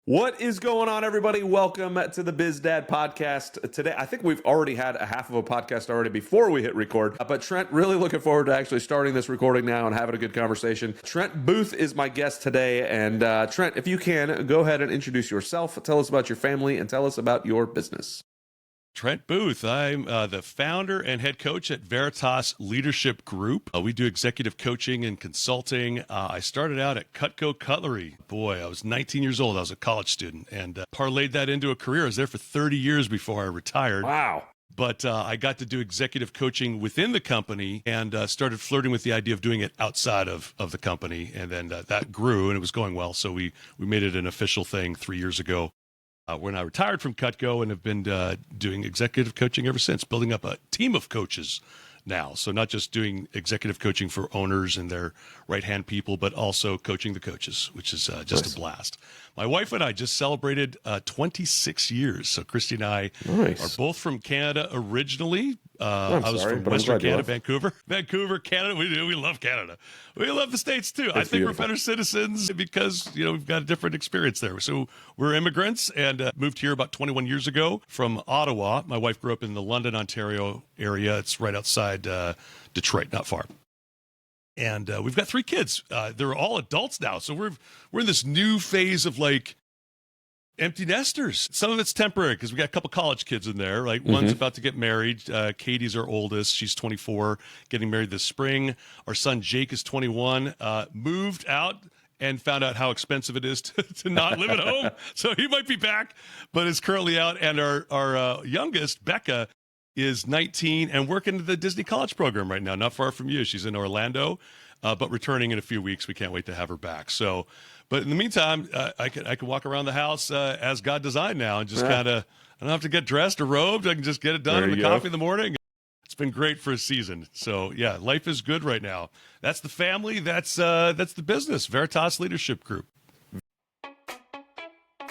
What is going on, everybody? Welcome to the BizDad Podcast. Today, I think we've already had a half of a podcast already before we hit record, but Trent, really looking forward to actually starting this recording now and having a good conversation. Trent Booth is my guest today, and Trent, if you can, go ahead and introduce yourself, tell us about your family, and tell us about your business. Trent Booth. I'm the founder and head coach at Veritas Leadership Group. We do executive coaching and consulting. I started out at Cutco Cutlery. Boy, I was 19 years old. I was a college student and parlayed that into a career. I was there for 30 years before I retired. Wow. But I got to do executive coaching within the company and started flirting with the idea of doing it outside of the company. And then that grew and it was going well. So we made it an official thing 3 years ago. When I retired from Cutco and have been doing executive coaching ever since, building up a team of coaches now. So not just doing executive coaching for owners and their right-hand people, but also coaching the coaches, which is just a blast. My wife and I just celebrated 26 years. So Christy and I are both from Canada originally. I was from Western Canada, Vancouver, Canada. We love Canada. We love the States too. I think we're better citizens because, we've got a different experience there. So we're immigrants and moved here about 21 years ago from Ottawa. My wife grew up in the London, Ontario area. It's right outside Detroit, not far. And we've got 3 kids. They're all adults now. So we're in this new phase of like empty nesters. Some of it's temporary because we got a couple college kids in there. Like one's about to get married. Katie's our oldest. She's 24, getting married this spring. Our son Jake is 21. Moved out and found out how expensive it is to not live at home. So he might be back, but is currently out. And our youngest, Becca, is 19 and working the Disney College program right now, not far from you. She's in Orlando, but returning in a few weeks. We can't wait to have her back. So, but in the meantime, I can walk around the house as God designed now and just kind of, I don't have to get dressed or robed. I can just get it done with coffee in the morning. It's been great for a season. So yeah, life is good right now. That's the family. That's the business. Veritas Leadership Group.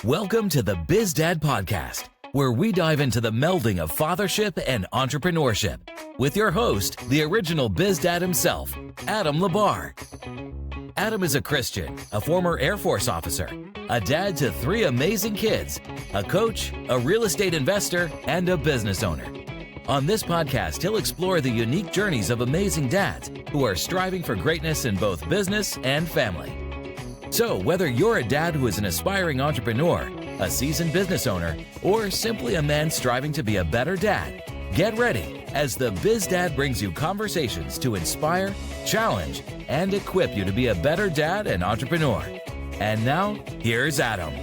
Welcome to the BizDad Podcast, where we dive into the melding of fathership and entrepreneurship with your host, the original BizDad himself, Adam Labar. Adam is a Christian, a former Air Force officer, a dad to 3 amazing kids, a coach, a real estate investor, and a business owner. On this podcast, he'll explore the unique journeys of amazing dads who are striving for greatness in both business and family. So whether you're a dad who is an aspiring entrepreneur, a seasoned business owner, or simply a man striving to be a better dad, get ready as the BizDad brings you conversations to inspire, challenge, and equip you to be a better dad and entrepreneur. And now, here's Adam.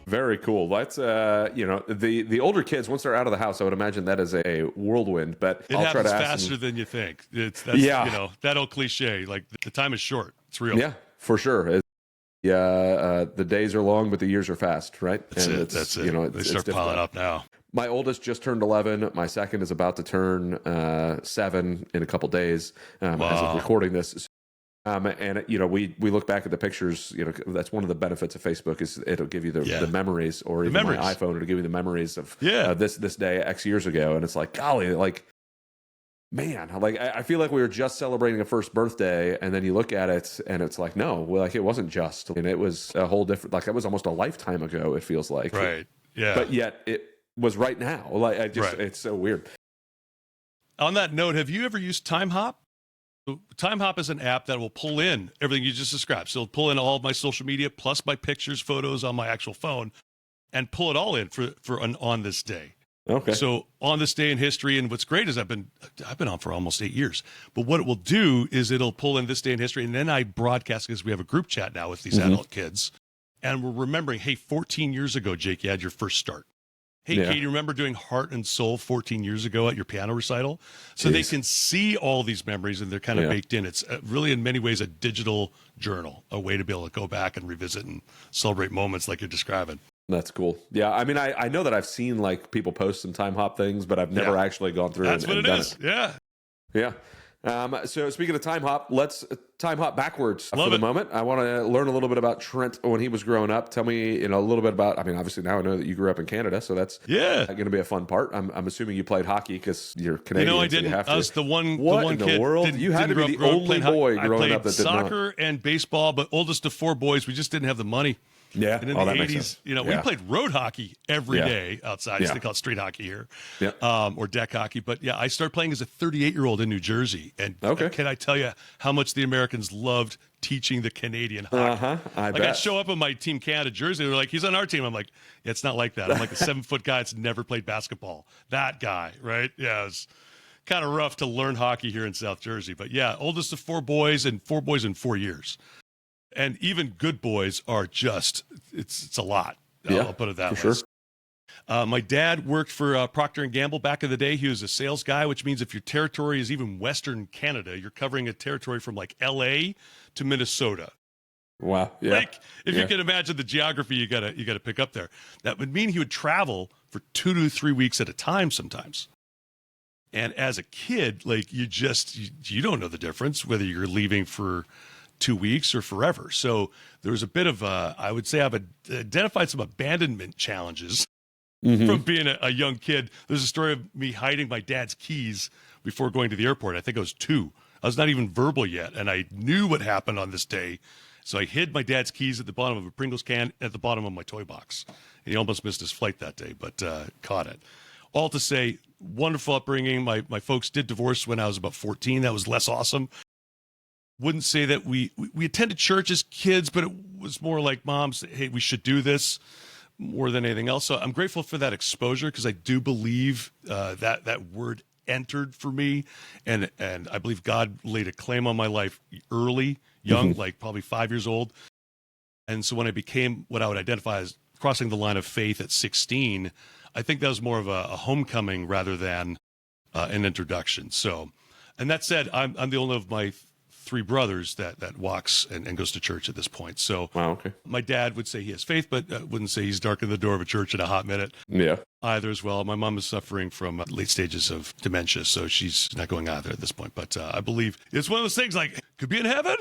Very cool. That's the older kids, once they're out of the house, I would imagine that is a whirlwind. But I'll try to ask faster than you think. That old cliche. Like the time is short. It's real. Yeah, for sure. The days are long, but the years are fast, right? That's it. They start piling up now. My oldest just turned 11. My second is about to turn 7 in a couple days as of recording this. And we look back at the pictures. That's one of the benefits of Facebook is it'll give you the memories, or even my iPhone, it'll give you the memories of this day X years ago, and it's like, golly, like, man, like I feel like we were just celebrating a first birthday, and then you look at it, and it's like, no, like it wasn't just, and it was a whole different, like it was almost a lifetime ago. It feels like, right, yeah, but yet it was right now. Like it's so weird. On that note, have you ever used Time Hop? Time Hop is an app that will pull in everything you just described. So it'll pull in all of my social media plus my pictures, photos on my actual phone, and pull it all in for an on this day. Okay. So on this day in history, and what's great is I've been on for almost 8 years. But what it will do is it'll pull in this day in history, and then I broadcast because we have a group chat now with these adult kids, and we're remembering, hey, 14 years ago, Jake, you had your first start. Hey, Katie, remember doing Heart and Soul 14 years ago at your piano recital? So they can see all these memories, and they're kind of baked in. It's really, in many ways, a digital journal, a way to be able to go back and revisit and celebrate moments like you're describing. That's cool. Yeah, I mean, I know that I've seen like people post some Time Hop things, but I've never actually gone through and done it. Yeah. Yeah. So speaking of time hop, let's time hop backwards for the it. moment. I want to learn a little bit about Trent when he was growing up. Tell me, a little bit about, I mean, obviously now I know that you grew up in Canada, so that's going to be a fun part. I'm assuming you played hockey because you're Canadian. I didn't. So you have to. I was the one in the kid. world? You had to be the only boy growing up that did not. I played soccer and baseball, but oldest of 4 boys. We just didn't have the money. Yeah. And in the 80s, we played road hockey every day outside. They call it street hockey here, or deck hockey. But I started playing as a 38-year-old in New Jersey. And can I tell you how much the Americans loved teaching the Canadian hockey? I'd show up in my Team Canada jersey. They're like, he's on our team. I'm like, it's not like that. I'm like a 7-foot guy that's never played basketball. That guy, right? Yeah, it was kind of rough to learn hockey here in South Jersey. But oldest of 4 boys, and 4 boys in 4 years. And even good boys are just, it's a lot. I'll put it that way. Sure. My dad worked for Procter & Gamble back in the day. He was a sales guy, which means if your territory is even Western Canada, you're covering a territory from like LA to Minnesota. Wow. Yeah. Like if you can imagine the geography you gotta pick up there. That would mean he would travel for 2 to 3 weeks at a time sometimes. And as a kid, like you don't know the difference whether you're leaving for 2 weeks or forever. So there was a bit of I would say I've identified some abandonment challenges from being a young kid. There's a story of me hiding my dad's keys before going to the airport. I think I was 2. I was not even verbal yet, and I knew what happened on this day. So I hid my dad's keys at the bottom of a Pringles can at the bottom of my toy box. And he almost missed his flight that day, but caught it. All to say, wonderful upbringing. My folks did divorce when I was about 14. That was less awesome. Wouldn't say that we attended church as kids, but it was more like mom said, hey, we should do this more than anything else. So I'm grateful for that exposure because I do believe that word entered for me. And I believe God laid a claim on my life early, young, like probably 5 years old. And so when I became what I would identify as crossing the line of faith at 16, I think that was more of a homecoming rather than an introduction. So, and that said, I'm the only of my 3 brothers that walks and goes to church at this point. So my dad would say he has faith, but wouldn't say he's darkened the door of a church in a hot minute either as well. My mom is suffering from late stages of dementia, so she's not going either at this point. But I believe it's one of those things like, could be in heaven.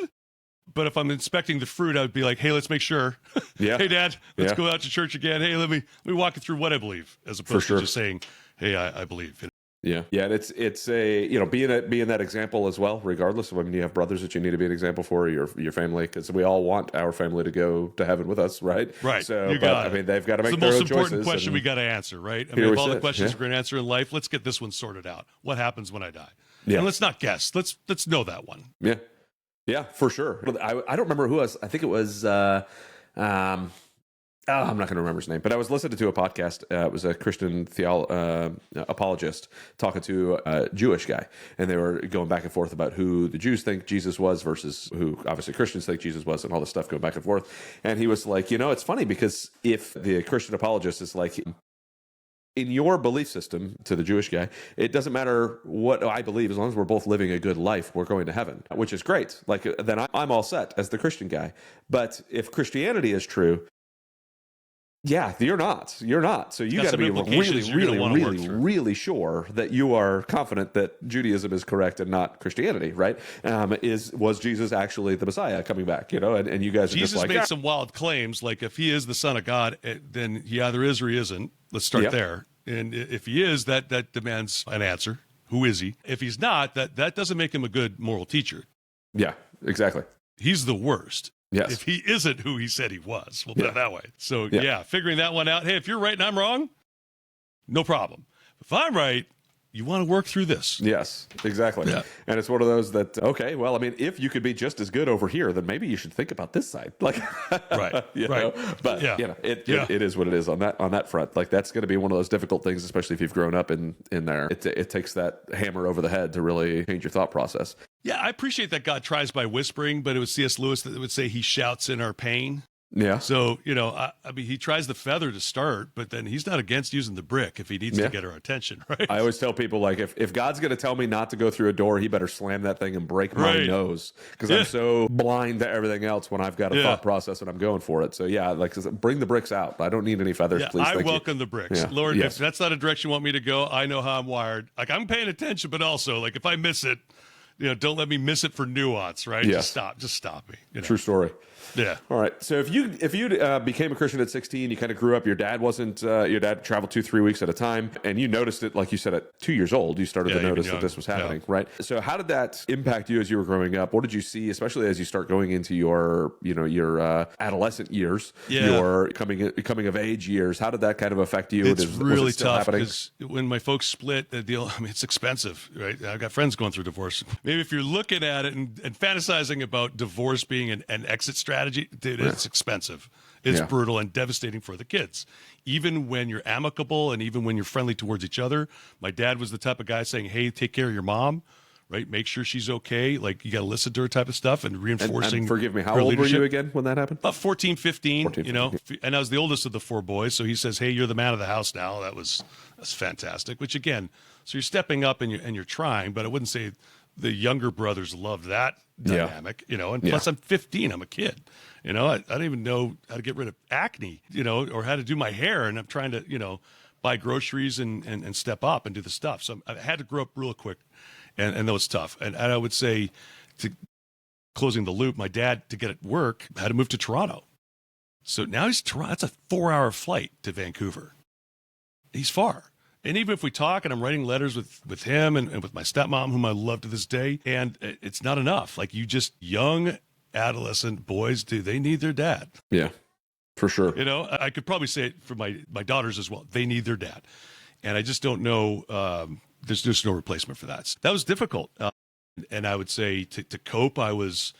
But if I'm inspecting the fruit, I would be like, hey, let's make sure. Hey, Dad, let's go out to church again. Hey, let me walk you through what I believe, as opposed to just saying, hey, I believe. Yeah. And it's a, being that example as well, regardless of, I mean, you have brothers that you need to be an example for, your family, because we all want our family to go to heaven with us, right? Right. So, I mean, they've got to make the their own choices. It's the most important question we got to answer, right? I mean, of all the questions we're going to answer in life, let's get this one sorted out. What happens when I die? Yeah. And let's not guess. Let's know that one. Yeah. Yeah, for sure. I don't remember who was. I think it was. I'm not going to remember his name, but I was listening to a podcast. It was a Christian apologist talking to a Jewish guy, and they were going back and forth about who the Jews think Jesus was versus who obviously Christians think Jesus was, and all this stuff going back and forth. And he was like, it's funny because if the Christian apologist is like, in your belief system, to the Jewish guy, it doesn't matter what I believe, as long as we're both living a good life, we're going to heaven, which is great. Like, then I'm all set as the Christian guy. But if Christianity is true, yeah, you're not. So you got to be really sure that you are confident that Judaism is correct and not Christianity, right? Was Jesus actually the Messiah coming back? And you guys are Jesus just like, made some wild claims, like if he is the Son of God, then he either is or he isn't. Let's start there. And if he is, that demands an answer. Who is he? If he's not, that doesn't make him a good moral teacher. Yeah, exactly. He's the worst. Yes. If he isn't who he said he was, we'll put it that way. So, figuring that one out. Hey, if you're right and I'm wrong, no problem. If I'm right, you want to work through this. Yes, exactly. Yeah. And it's one of those that, okay, well, I mean, if you could be just as good over here, then maybe you should think about this side. Like, right. Know? But, it is what it is on that front. Like, that's going to be one of those difficult things, especially if you've grown up in there. It takes that hammer over the head to really change your thought process. Yeah, I appreciate that God tries by whispering, but it was C.S. Lewis that would say he shouts in our pain. Yeah. So, I mean, he tries the feather to start, but then he's not against using the brick if he needs to get our attention, right? I always tell people, like, if God's going to tell me not to go through a door, he better slam that thing and break my nose, because I'm so blind to everything else when I've got a thought process and I'm going for it. So, like, bring the bricks out. I don't need any feathers, please. I welcome the bricks. Yeah. Lord, if that's not a direction you want me to go, I know how I'm wired. Like, I'm paying attention, but also, like, if I miss it, don't let me miss it for nuance, right? Yes. Just stop me. True story. Yeah. All right. So if you became a Christian at 16, you kind of grew up. Your dad wasn't. Your dad traveled 2-3 weeks at a time, and you noticed it, like you said, at 2 years old. You started to notice that this was happening, right? So how did that impact you as you were growing up? What did you see, especially as you start going into your adolescent years, your coming of age years? How did that kind of affect you? It's really tough because when my folks split, the deal. I mean, it's expensive, right? I've got friends going through divorce. Maybe if you're looking at it and fantasizing about divorce being an exit strategy, dude, it's expensive. It's brutal and devastating for the kids. Even when you're amicable and even when you're friendly towards each other. My dad was the type of guy saying, hey, take care of your mom, right? Make sure she's okay. Like, you got to listen to her type of stuff and reinforcing. And forgive me, how old were you again when that happened? About 14, 15, and I was the oldest of the 4 boys. So he says, hey, you're the man of the house now. That's fantastic, which again, so you're stepping up and you're trying, but I wouldn't say the younger brothers loved that dynamic, and plus I'm 15, I'm a kid, I don't even know how to get rid of acne, or how to do my hair. And I'm trying to, buy groceries and step up and do the stuff. So I had to grow up real quick and that was tough. And I would say, to closing the loop, my dad, to get at work, had to move to Toronto. So now he's Toronto. That's a 4-hour flight to Vancouver. He's far. And even if we talk and I'm writing letters with him and with my stepmom, whom I love to this day, and it's not enough. Like, young adolescent boys, they need their dad. Yeah, for sure. I could probably say it for my daughters as well. They need their dad. And I just don't know. There's just no replacement for that. That was difficult. And I would say to cope, I was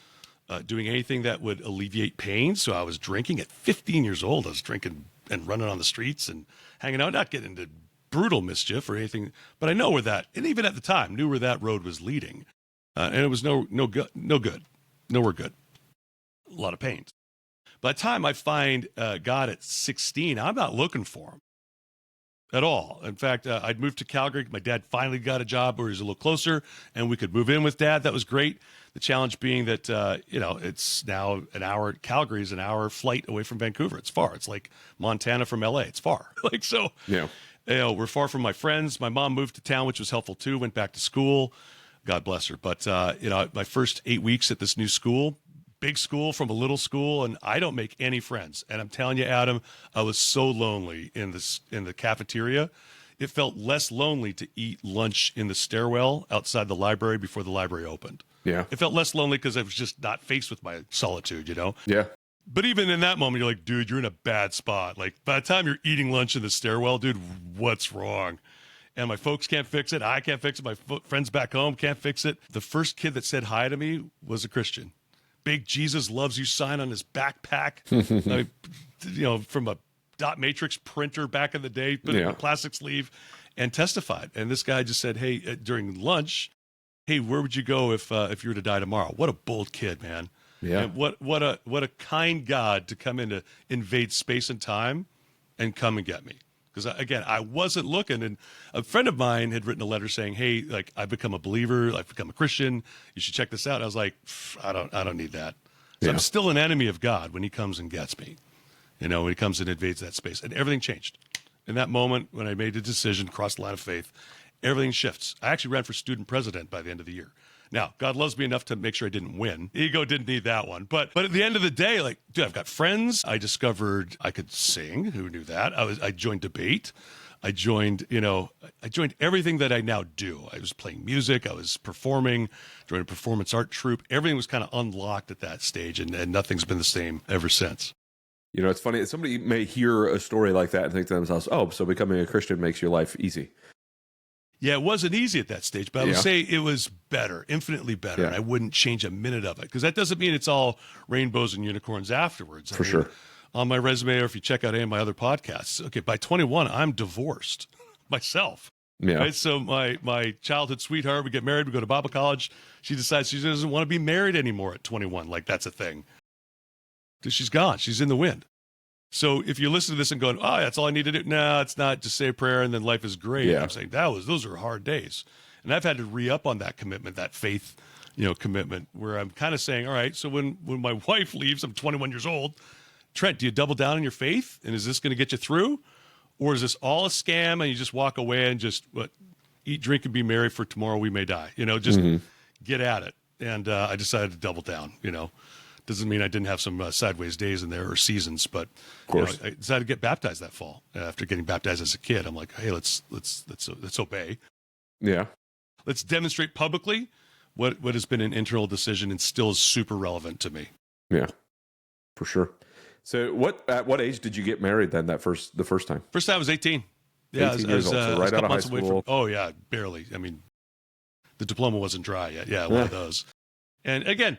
doing anything that would alleviate pain. So I was drinking at 15 years old. I was drinking and running on the streets and hanging out, not getting into brutal mischief or anything, but I know where that, and even at the time, knew where that road was leading, and it was nowhere good. A lot of pain. By the time I find God at 16, I'm not looking for him at all. In fact, I'd moved to Calgary. My dad finally got a job where he was a little closer, and we could move in with Dad. That was great. The challenge being that it's now an hour. Calgary is an hour flight away from Vancouver. It's far. It's like Montana from LA. It's far. Yeah. We're far from my friends. My mom moved to town, which was helpful too, went back to school. God bless her. But, my first 8 weeks at this new school, big school from a little school, and I don't make any friends. And I'm telling you, Adam, I was so lonely in the cafeteria. It felt less lonely to eat lunch in the stairwell outside the library before the library opened. Yeah. It felt less lonely because I was just not faced with my solitude, Yeah. But even in that moment, you're like, dude, you're in a bad spot. Like, by the time you're eating lunch in the stairwell, dude, what's wrong? And my folks can't fix it. I can't fix it. My friends back home can't fix it. The first kid that said hi to me was a Christian. Big Jesus loves you sign on his backpack. From a dot matrix printer back in the day, put it in a plastic sleeve, and testified. And this guy just said, hey, during lunch, hey, where would you go if you were to die tomorrow? What a bold kid, man. Yeah. And what a kind God to come in to invade space and time and come and get me. Because again, I wasn't looking, and a friend of mine had written a letter saying, hey, like, I've become a believer, I've become a Christian, you should check this out. And I was like, I don't need that. So I'm still an enemy of God when he comes and gets me, when he comes and invades that space. And everything changed. In that moment, when I made the decision, crossed the line of faith, everything shifts. I actually ran for student president by the end of the year. Now, God loves me enough to make sure I didn't win. Ego didn't need that one. But at the end of the day, like, dude, I've got friends. I discovered I could sing. Who knew that? I joined debate. I joined everything that I now do. I was playing music. I was performing, joined a performance art troupe. Everything was kind of unlocked at that stage, and nothing's been the same ever since. It's funny. Somebody may hear a story like that and think to themselves, oh, so becoming a Christian makes your life easy. Yeah, it wasn't easy at that stage, but I would say it was better, infinitely better, and I wouldn't change a minute of it, because that doesn't mean it's all rainbows and unicorns afterwards. For sure. On my resume, or if you check out any of my other podcasts, okay, by 21, I'm divorced myself. Yeah. Right? So my childhood sweetheart, we get married, we go to Bible college. She decides she doesn't want to be married anymore at 21. Like, that's a thing. Because she's gone. She's in the wind. So if you listen to this and going, oh, that's all I need to do. No, it's not. Just say a prayer and then life is great. Yeah. I'm saying those are hard days. And I've had to re-up on that commitment, that faith, commitment, where I'm kind of saying, all right, so when my wife leaves, I'm 21 years old. Trent, do you double down on your faith? And is this going to get you through? Or is this all a scam and you just walk away and just eat, drink, and be merry, for tomorrow we may die? get at it. And I decided to double down, Doesn't mean I didn't have some sideways days in there or seasons, but I decided to get baptized that fall. After getting baptized as a kid, I'm like, hey, let's obey. Yeah. Let's demonstrate publicly what has been an internal decision and still is super relevant to me. Yeah, for sure. So at what age did you get married then? The first time? First time I was 18. Yeah, 18 years old, so right out of high school. Oh yeah, barely. I mean, the diploma wasn't dry yet. Yeah, one of those. And again,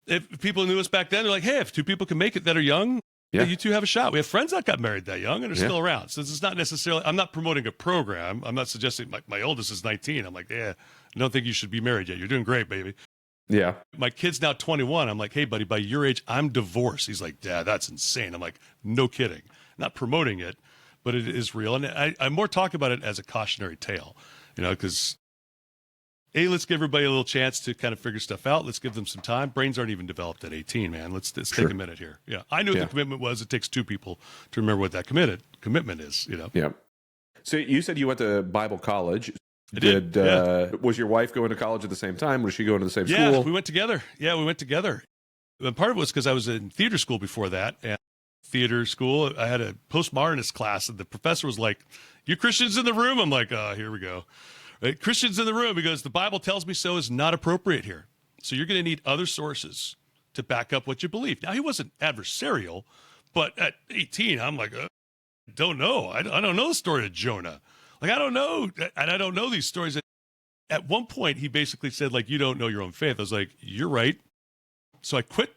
if people knew us back then, they're like, hey, if two people can make it that are young, you two have a shot. We have friends that got married that young and are still around. So this is not necessarily, I'm not promoting a program. I'm not suggesting my oldest is 19. I'm like, I don't think you should be married yet. You're doing great, baby. Yeah. My kid's now 21. I'm like, hey, buddy, by your age, I'm divorced. He's like, Dad, that's insane. I'm like, no kidding. Not promoting it, but it is real. And I more talk about it as a cautionary tale, because hey, let's give everybody a little chance to kind of figure stuff out. Let's give them some time. Brains aren't even developed at 18, man. Let's take a minute here. Yeah. I knew what the commitment was. It takes two people to remember what that commitment is, Yeah. So you said you went to Bible college. I did. Was your wife going to college at the same time? Was she going to the same school? Yeah, we went together. And part of it was because I was in theater school before that. And theater school, I had a postmodernist class, and the professor was like, you Christians in the room? I'm like, oh, here we go. Right? Christians in the room, because the Bible tells me so is not appropriate here. So you're going to need other sources to back up what you believe. Now, he wasn't adversarial, but at 18, I'm like, don't know. I don't know the story of Jonah. Like, I don't know. And I don't know these stories. At one point, he basically said, like, you don't know your own faith. I was like, you're right. So I quit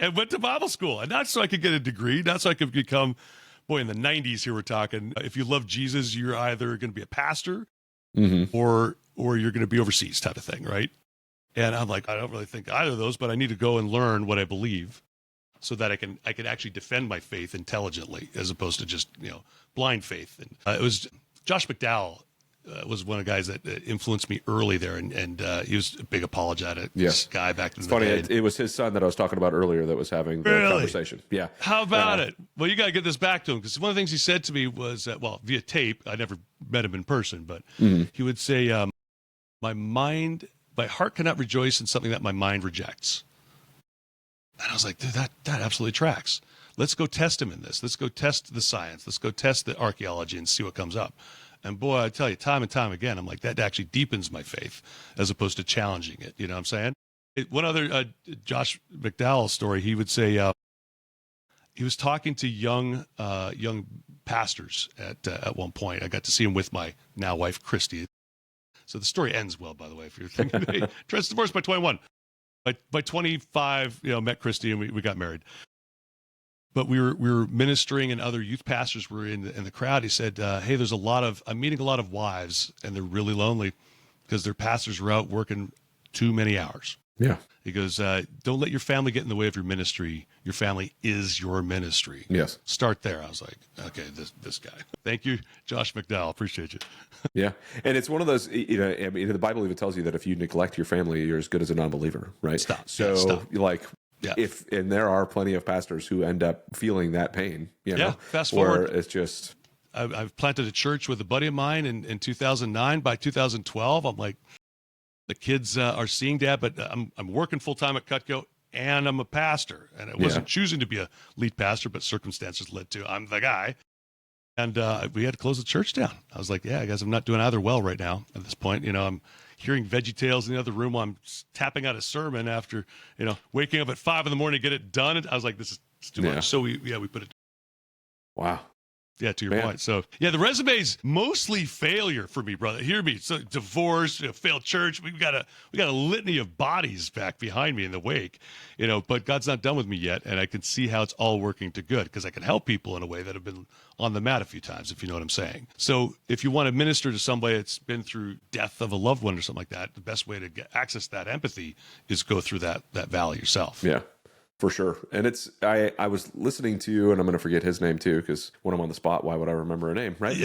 and went to Bible school. And not so I could get a degree, not so I could become, boy, in the 90s here we're talking, if you love Jesus, you're either going to be a pastor or you're going to be overseas type of thing, right? And I'm like, I don't really think either of those, but I need to go and learn what I believe so that I can actually defend my faith intelligently as opposed to just, blind faith. And it was Josh McDowell was one of the guys that influenced me early there, and he was a big apologetic guy back in the day. It was his son that I was talking about earlier that was having the conversation. Yeah. How about it? Well, you got to get this back to him, because one of the things he said to me was, via tape, I never met him in person, but he would say, my heart cannot rejoice in something that my mind rejects. And I was like, dude, that absolutely tracks. Let's go test him in this. Let's go test the science. Let's go test the archaeology and see what comes up. And boy, I tell you, time and time again, I'm like, that actually deepens my faith as opposed to challenging it. You know what I'm saying? One other Josh McDowell story, he would say he was talking to young pastors at one point. I got to see him with my now wife, Christy. So the story ends well, by the way, if you're thinking, hey, Trent's divorced by 21. By 25, met Christy and we got married. But we were ministering, and other youth pastors were in the crowd. He said, hey, I'm meeting a lot of wives, and they're really lonely because their pastors are out working too many hours. Yeah. He goes, don't let your family get in the way of your ministry. Your family is your ministry. Yes. Start there. I was like, okay, this guy. Thank you, Josh McDowell. Appreciate you. Yeah. And it's one of those, the Bible even tells you that if you neglect your family, you're as good as a non-believer, right? Stop. So and there are plenty of pastors who end up feeling that pain, fast forward. It's just, I've planted a church with a buddy of mine in 2009. By 2012, I'm like, the kids are seeing Dad, but I'm working full time at Cutco, and I'm a pastor. And I wasn't choosing to be a lead pastor, but circumstances led to I'm the guy. And we had to close the church down. I was like, I guess I'm not doing either well right now at this point. I'm hearing Veggie Tales in the other room while I'm tapping out a sermon after, waking up at 5 a.m. to get it done. I was like, this is too much. So we put it. Wow. Yeah, to your point. So, the resume's mostly failure for me, brother. Hear me. So, divorce, failed church. We got a litany of bodies back behind me in the wake, but God's not done with me yet, and I can see how it's all working to good because I can help people in a way that have been on the mat a few times, if you know what I'm saying. So, if you want to minister to somebody that's been through death of a loved one or something like that, the best way to access that empathy is go through that valley yourself. Yeah. For sure. And I was listening to, and I'm going to forget his name too, because when I'm on the spot, why would I remember a name, right?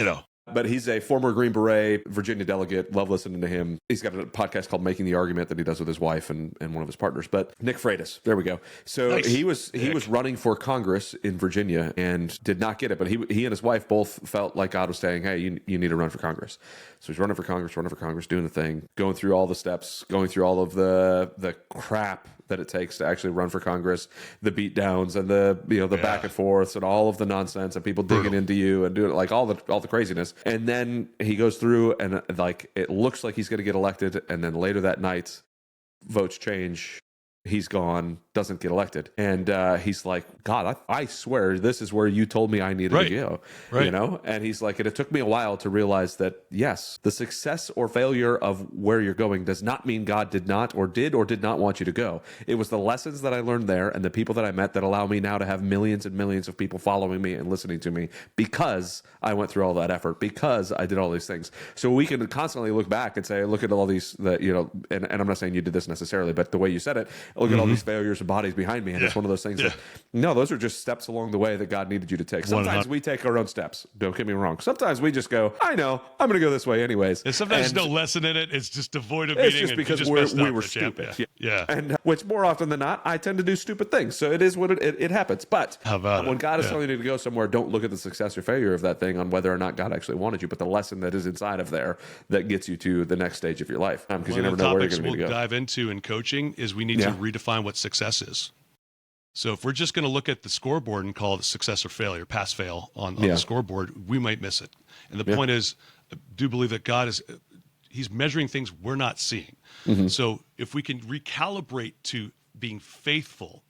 But he's a former Green Beret, Virginia delegate. Love listening to him. He's got a podcast called Making the Argument that he does with his wife and one of his partners. But Nick Freitas, there we go. So nice. he was running for Congress in Virginia and did not get it. But he and his wife both felt like God was saying, hey, you need to run for Congress. So he's running for Congress, doing the thing, going through all the steps, going through all of the crap that it takes to actually run for Congress, the beat downs and the back and forths and all of the nonsense and people digging into you and doing like all the craziness. And then he goes through and like it looks like he's going to get elected, and then later that night votes change. He's gone, doesn't get elected. And he's like, God, I swear this is where you told me I needed to go. Right. You know? And he's like, and it took me a while to realize that, yes, the success or failure of where you're going does not mean God did not or did not want you to go. It was the lessons that I learned there and the people that I met that allow me now to have millions and millions of people following me and listening to me because I went through all that effort, because I did all these things. So we can constantly look back and say, look at all these, and I'm not saying you did this necessarily, but the way you said it, look at all these failures and bodies behind me. And it's one of those things that, no, those are just steps along the way that God needed you to take. Sometimes we take our own steps. Don't get me wrong. Sometimes we just go, I know, I'm going to go this way anyways. And sometimes there's no lesson in it. It's just devoid of meaning. It's just because we were stupid. Yeah. And which more often than not, I tend to do stupid things. So it is what it happens. But when God is telling you to go somewhere, don't look at the success or failure of that thing on whether or not God actually wanted you, but the lesson that is inside of there that gets you to the next stage of your life. Because you never know where you're going to go. We'll dive into in coaching is we need to redefine what success is. So if we're just going to look at the scoreboard and call it success or failure, pass, fail on the scoreboard, we might miss it. And the point is, I do believe that God he's measuring things we're not seeing. Mm-hmm. So if we can recalibrate to being faithful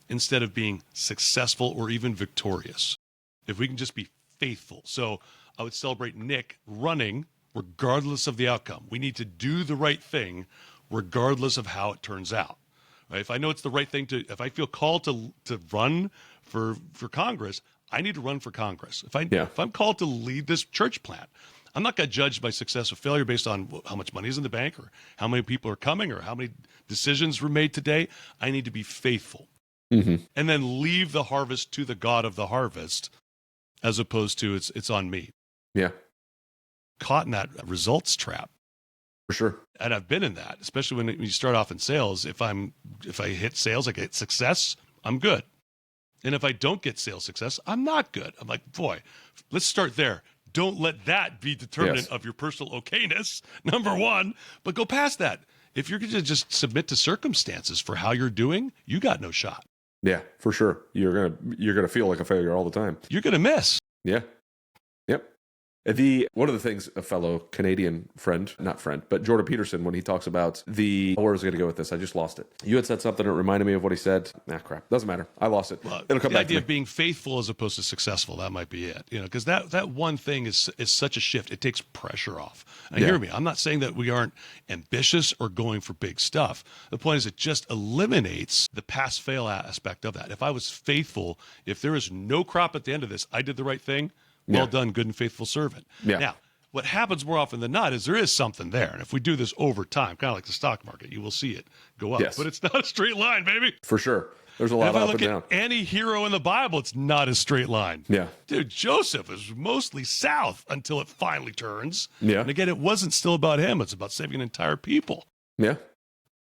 instead of being successful or even victorious, if we can just be faithful. So I would celebrate Nick running regardless of the outcome. We need to do the right thing regardless of how it turns out. Right? If I know it's the right thing if I feel called to run for Congress, I need to run for Congress. If I'm called to lead this church plant, I'm not going to judge my success or failure based on how much money is in the bank or how many people are coming or how many decisions were made today. I need to be faithful and then leave the harvest to the God of the harvest as opposed to it's on me. Yeah. Caught in that results trap. For sure. And I've been in that, especially when you start off in sales. If I hit sales, I get success, I'm good. And if I don't get sales success, I'm not good. I'm like, boy, let's start there. Don't let that be determinant of your personal okayness, number one, but go past that. If you're going to just submit to circumstances for how you're doing, you got no shot. Yeah, for sure. You're gonna feel like a failure all the time. You're going to miss. Yeah. Yep. One of the things a fellow Canadian friend, not friend, but Jordan Peterson, when he talks about where was I going to go with this? I just lost it. You had said something that reminded me of what he said. Crap. Doesn't matter. I lost it. Well, it'll come back to me. The idea of being faithful as opposed to successful, that might be it. Because that one thing is such a shift. It takes pressure off. Now, hear me. I'm not saying that we aren't ambitious or going for big stuff. The point is it just eliminates the pass-fail aspect of that. If I was faithful, if there is no crop at the end of this, I did the right thing. Well done, good and faithful servant. Yeah. Now, what happens more often than not is there is something there. And if we do this over time, kind of like the stock market, you will see it go up. Yes. But it's not a straight line, baby. For sure. There's a lot of up and down. If I look at any hero in the Bible, it's not a straight line. Yeah. Dude, Joseph is mostly south until it finally turns. Yeah. And again, it wasn't still about him. It's about saving an entire people. Yeah.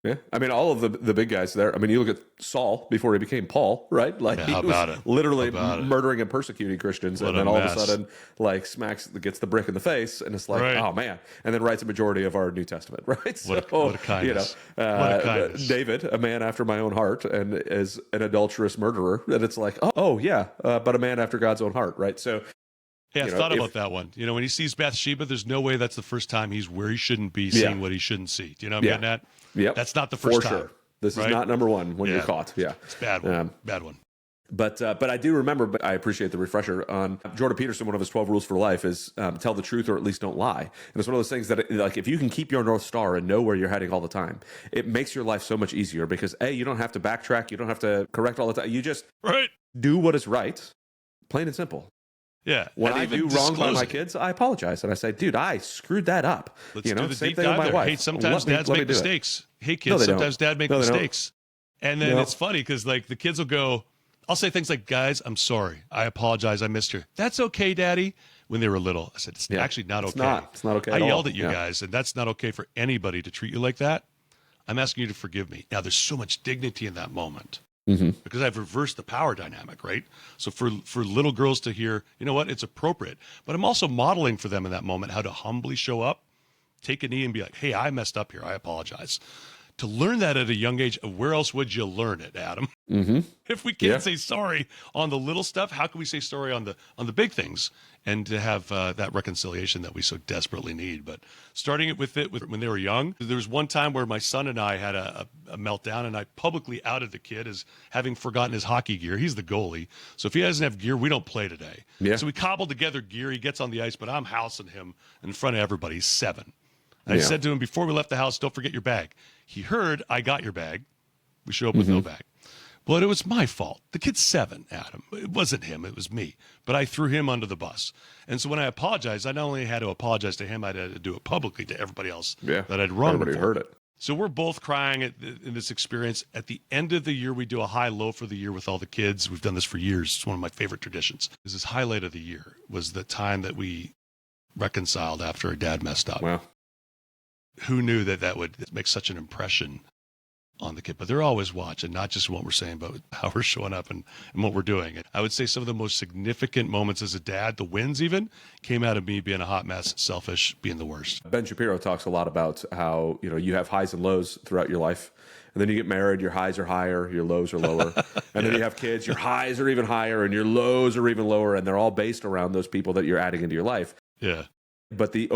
Yeah, I mean, all of the big guys there. I mean, you look at Saul before he became Paul, right? Like he was literally murdering and persecuting Christians, and then all of a sudden, like gets the brick in the face, and it's like, oh man, and then writes a majority of our New Testament, right? What a kindness! What a kindness. David, a man after my own heart, and is an adulterous murderer, and it's like, but a man after God's own heart, right? So. Yeah, I thought about that one. When he sees Bathsheba, there's no way that's the first time he's where he shouldn't be, seeing what he shouldn't see. Do you know what I'm getting at? Yep. That's not the first time. Sure. This is not number one when you're caught. Yeah. It's a bad one. Bad one. But I do remember, but I appreciate the refresher on Jordan Peterson. One of his 12 rules for life is tell the truth or at least don't lie. And it's one of those things that, like, if you can keep your North Star and know where you're heading all the time, it makes your life so much easier because, A, you don't have to backtrack. You don't have to correct all the time. You just do what is right, plain and simple. Yeah. When I do wrong by my kids, I apologize. And I say, dude, I screwed that up. Let's do the deep dive there. Hey, sometimes dads make mistakes. Hey, kids, sometimes dad make mistakes. And then it's funny because, like, the kids will go, I'll say things like, guys, I'm sorry. I apologize. I missed you. That's okay, Daddy. when they were little. I said, it's actually not okay. It's not okay I at all. yelled at you guys, and that's not okay for anybody to treat you like that. I'm asking you to forgive me. Now, there's so much dignity in that moment because I've reversed the power dynamic, right? So for little girls to hear, you know what, it's appropriate. But I'm also modeling for them in that moment how to humbly show up, take a knee and be like, hey, I messed up here. I apologize. To learn that at a young age, where else would you learn it, Adam? If we can't say sorry on the little stuff, how can we say sorry on the big things? And to have that reconciliation that we so desperately need. But starting it with when they were young, there was one time where my son and I had a meltdown, and I publicly outed the kid as having forgotten his hockey gear. He's the goalie. So if he doesn't have gear, we don't play today. Yeah. So we cobbled together gear. He gets on the ice, but I'm housing him in front of everybody. He's 7. And I said to him before we left the house, don't forget your bag. He heard, I got your bag. We show up with no bag. But it was my fault. The kid's 7, Adam. It wasn't him. It was me. But I threw him under the bus. And so when I apologized, I not only had to apologize to him, I had to do it publicly to everybody else that I'd wronged. Everybody heard it. So we're both crying in this experience. At the end of the year, we do a high-low for the year with all the kids. We've done this for years. It's one of my favorite traditions. This highlight of the year was the time that we reconciled after our dad messed up. Wow. Who knew that would make such an impression on the kid? But they're always watching, not just what we're saying, but how we're showing up and what we're doing. And I would say some of the most significant moments as a dad, the wins even, came out of me being a hot mess, selfish, being the worst. Ben Shapiro talks a lot about how, you have highs and lows throughout your life. And then you get married, your highs are higher, your lows are lower. And then you have kids, your highs are even higher and your lows are even lower. And they're all based around those people that you're adding into your life. Yeah. But the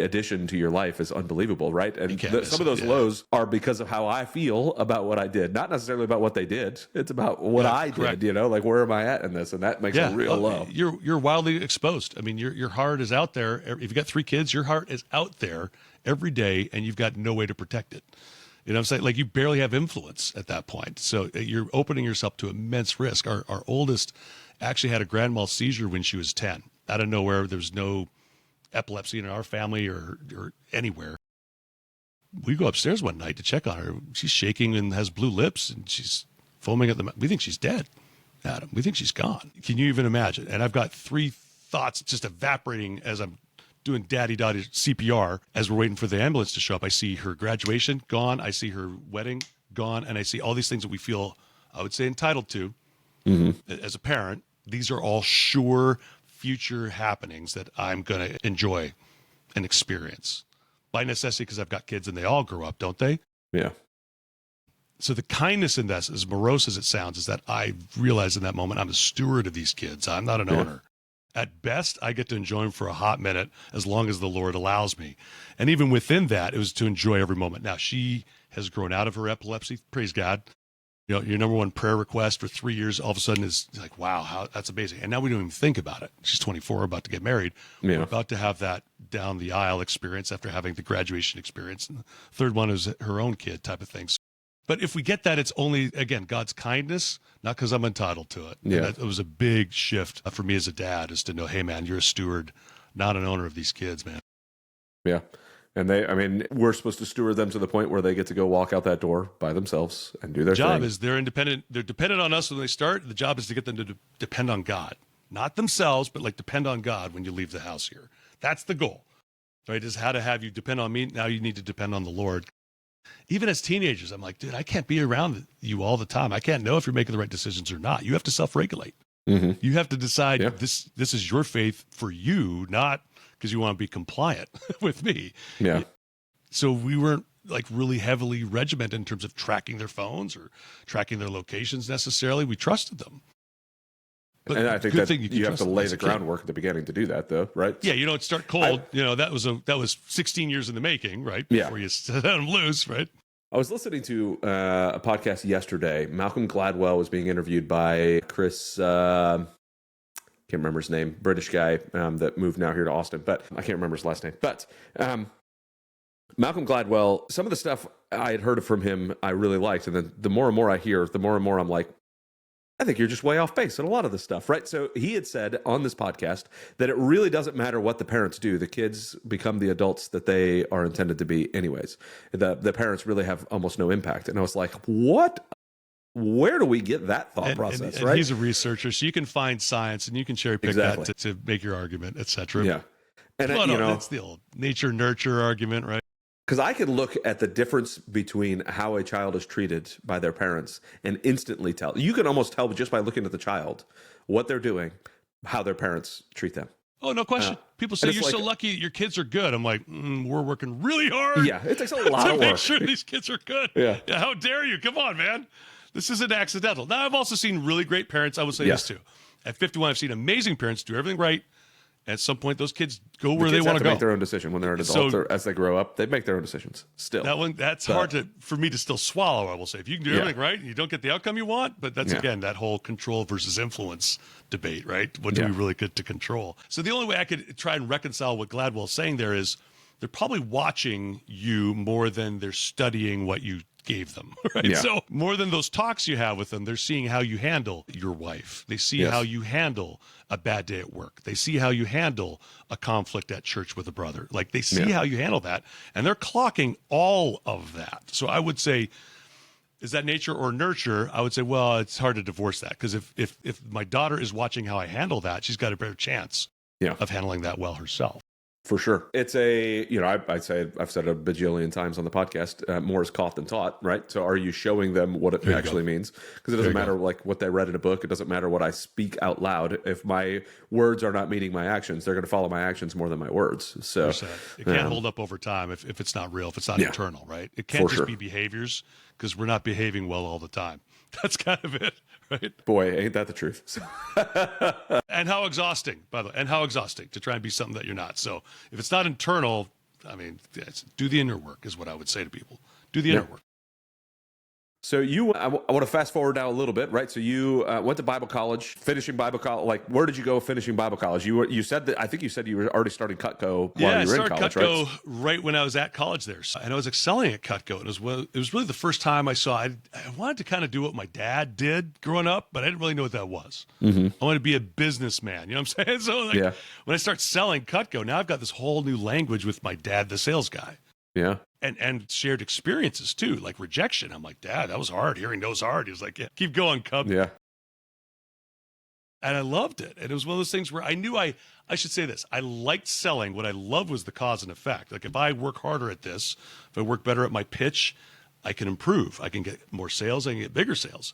addition to your life is unbelievable, right? And some of those lows are because of how I feel about what I did, not necessarily about what they did. It's about what I did, like where am I at in this? And that makes it real low. You're wildly exposed. I mean, your heart is out there. If you've got 3 kids, your heart is out there every day and you've got no way to protect it. You know what I'm saying? Like you barely have influence at that point. So you're opening yourself to immense risk. Our oldest actually had a grand mal seizure when she was 10. Out of nowhere, there's no epilepsy in our family or anywhere. We go upstairs one night to check on her. She's shaking and has blue lips and she's foaming at the mouth. We think she's dead, Adam. We think she's gone. Can you even imagine? And I've got 3 thoughts just evaporating as I'm doing daddy-daddy CPR as we're waiting for the ambulance to show up. I see her graduation gone. I see her wedding gone. And I see all these things that we feel, I would say, entitled to as a parent. These are all sure future happenings that I'm going to enjoy and experience by necessity because I've got kids and they all grow up, don't they? Yeah. So the kindness in this, as morose as it sounds, is that I realize in that moment I'm a steward of these kids. I'm not an owner. At best, I get to enjoy them for a hot minute as long as the Lord allows me. And even within that, it was to enjoy every moment. Now, she has grown out of her epilepsy. Praise God. Your number one prayer request for 3 years all of a sudden is like, wow, that's amazing. And now we don't even think about it. She's 24, about to get married. Yeah. We're about to have that down the aisle experience after having the graduation experience. And the third one is her own kid type of things. But if we get that, it's only, again, God's kindness, not because I'm entitled to it. Yeah. It was a big shift for me as a dad, is to know, hey, man, you're a steward, not an owner of these kids, man. Yeah. And we're supposed to steward them to the point where they get to go walk out that door by themselves and do their thing. The job is they're independent. They're dependent on us when they start. The job is to get them to depend on God, not themselves, but like depend on God when you leave the house here. That's the goal, right? Is how to have you depend on me. Now you need to depend on the Lord. Even as teenagers, I'm like, dude, I can't be around you all the time. I can't know if you're making the right decisions or not. You have to self-regulate. You have to decide this is your faith for you, not because you want to be compliant with me. Yeah. So we weren't like really heavily regimented in terms of tracking their phones or tracking their locations necessarily. We trusted them. But and I think that you have to lay the groundwork at the beginning to do that, though, right? Yeah, you don't start cold. That was 16 years in the making, right? Before you set them loose, right? I was listening to a podcast yesterday. Malcolm Gladwell was being interviewed by Chris. Can't remember his name, British guy that moved now here to Austin, but I can't remember his last name. But Malcolm Gladwell, some of the stuff I had heard from him, I really liked. And then the more and more I hear, the more and more I'm like, I think you're just way off base on a lot of this stuff, right? So he had said on this podcast that it really doesn't matter what the parents do. The kids become the adults that they are intended to be anyways. The parents really have almost no impact. And I was like, what where do we get that thought process, and right? He's a researcher, so you can find science and you can cherry pick that to make your argument, et cetera. Yeah. And that's the old nature nurture argument, right? Because I can look at the difference between how a child is treated by their parents and instantly tell. You can almost tell just by looking at the child what they're doing, how their parents treat them. Oh, no question. People say, you're so lucky your kids are good. I'm like, we're working really hard. Yeah, it takes a lot to of make work. sure these kids are good. Yeah. How dare you? Come on, man. This isn't accidental. Now, I've also seen really great parents. I would say this too. At 51, I've seen amazing parents do everything right. At some point, those kids go where they want to go. Make their own decision when they're an adult. Or as they grow up, they make their own decisions still. That's hard for me to still swallow, I will say. If you can do everything right, you don't get the outcome you want. But that's, again, that whole control versus influence debate, right? What do we really get to control? So the only way I could try and reconcile what Gladwell's saying there is they're probably watching you more than they're studying what you gave them, right? Yeah. So more than those talks you have with them, they're seeing how you handle your wife. They see how you handle a bad day at work. They see how you handle a conflict at church with a brother. Like they see how you handle that, and they're clocking all of that. So I would say, is that nature or nurture? I would say, well, it's hard to divorce that, because if my daughter is watching how I handle that, she's got a better chance of handling that well herself. For sure. It's I'd say, I've said it a bajillion times on the podcast, more is caught than taught, right? So are you showing them what it actually means? Because it doesn't matter like what they read in a book. It doesn't matter what I speak out loud. If my words are not meeting my actions, they're going to follow my actions more than my words. So it can't hold up over time if it's not real, if it's not internal, right? It can't just be behaviors, because we're not behaving well all the time. That's kind of it, right? Boy, ain't that the truth. And how exhausting, by the way, to try and be something that you're not. So if it's not internal, I mean, do the inner work is what I would say to people. Do the inner work. So I want to fast forward now a little bit, right? So you went to Bible college, finishing Bible college. Like, where did you go finishing Bible college? You said that, I think you said you were already starting Cutco while you were in college, right? Yeah, I started Cutco right when I was at college there. And I was excelling at Cutco. And it was really the first time I saw, I wanted to kind of do what my dad did growing up, but I didn't really know what that was. Mm-hmm. I wanted to be a businessman, you know what I'm saying? So when I start selling Cutco, now I've got this whole new language with my dad, the sales guy. Yeah. And shared experiences too, like rejection. I'm like, Dad, that was hard. Hearing no's hard. He was like, yeah, keep going, cub. Yeah. And I loved it. And it was one of those things where I knew I should say this. I liked selling. What I loved was the cause and effect. Like if I work harder at this, if I work better at my pitch, I can improve. I can get more sales. I can get bigger sales.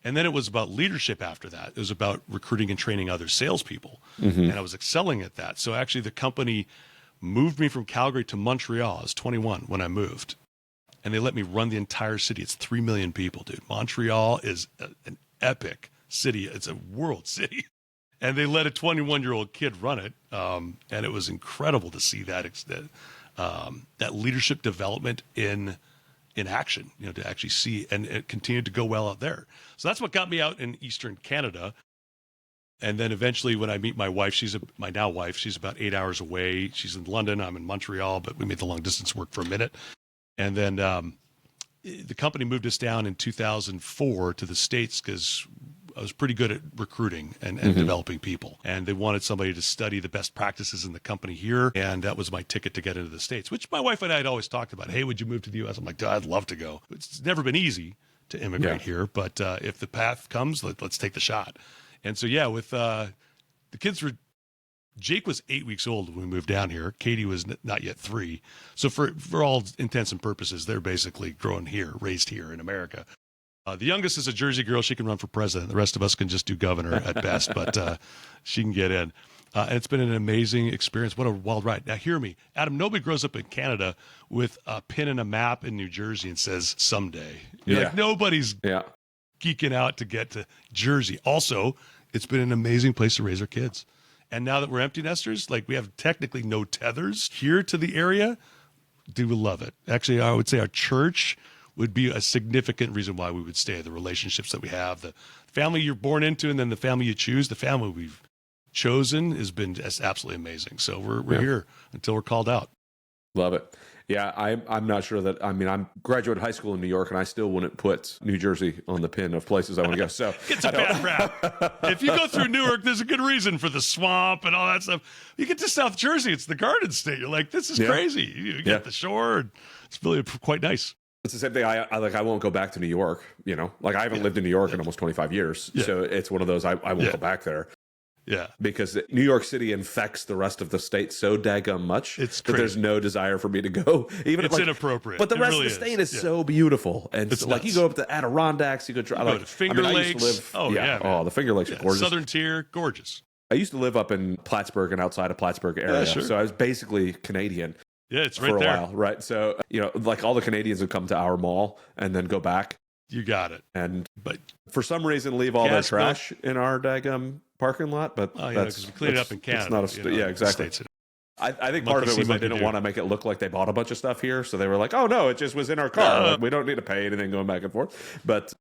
And then it was about leadership after that. It was about recruiting and training other salespeople. Mm-hmm. And I was excelling at that. So actually the company moved me from Calgary to Montreal. I was 21 when I moved. And they let me run the entire city. It's 3 million people, dude. Montreal is an epic city. It's a world city. And they let a 21-year-old kid run it. And it was incredible to see that leadership development in action, to actually see, and it continued to go well out there. So that's what got me out in Eastern Canada. And then eventually when I meet my wife, my now wife, she's about 8 hours away. She's in London. I'm in Montreal, but we made the long distance work for a minute. And then the company moved us down in 2004 to the States because I was pretty good at recruiting and developing people. And they wanted somebody to study the best practices in the company here. And that was my ticket to get into the States, which my wife and I had always talked about. Hey, would you move to the U.S.? I'm like, I'd love to go. It's never been easy to immigrate here. But if the path comes, let's take the shot. And so, with the kids Jake was 8 weeks old when we moved down here. Katie was not yet 3. So for all intents and purposes, they're basically grown here, raised here in America. The youngest is a Jersey girl. She can run for president. The rest of us can just do governor at best, but she can get in. And it's been an amazing experience. What a wild ride. Now, hear me. Adam, nobody grows up in Canada with a pin and a map in New Jersey and says, someday. Like, nobody's geeking out to get to Jersey. Also, it's been an amazing place to raise our kids. And now that we're empty nesters, like we have technically no tethers here to the area, we love it. Actually, I would say our church would be a significant reason why we would stay. The relationships that we have, the family you're born into, and then the family you choose, the family we've chosen has been just absolutely amazing. So we're here until we're called out. Love it. Yeah, I'm not sure that, I graduated high school in New York, and I still wouldn't put New Jersey on the pin of places I want to go. So it's a bad rap. If you go through Newark, there's a good reason for the swamp and all that stuff. You get to South Jersey, it's the Garden State. You're like, this is crazy. You get the shore. It's really quite nice. It's the same thing. I won't go back to New York, like I haven't lived in New York in almost 25 years. Yeah. So it's one of those, I won't go back there. Yeah. Because New York City infects the rest of the state so daggum much that there's no desire for me to go. Even it's inappropriate. But the rest of the state is so beautiful. And it's like, you go up to Adirondacks, you go to Finger Lakes. I used to live, man. The Finger Lakes are gorgeous. Southern Tier, gorgeous. I used to live up in Plattsburgh and outside of Plattsburgh area. Sure. So I was basically Canadian. Yeah, it's right for a there. while, right? So, like all the Canadians would come to our mall and then go back. You got it. But for some reason, leave all their trash in our daggum parking lot. But because we clean it up in Canada. It's not exactly. I think part of it was they didn't want to make it look like they bought a bunch of stuff here. So they were like, oh, no, it just was in our car. We don't need to pay anything going back and forth. But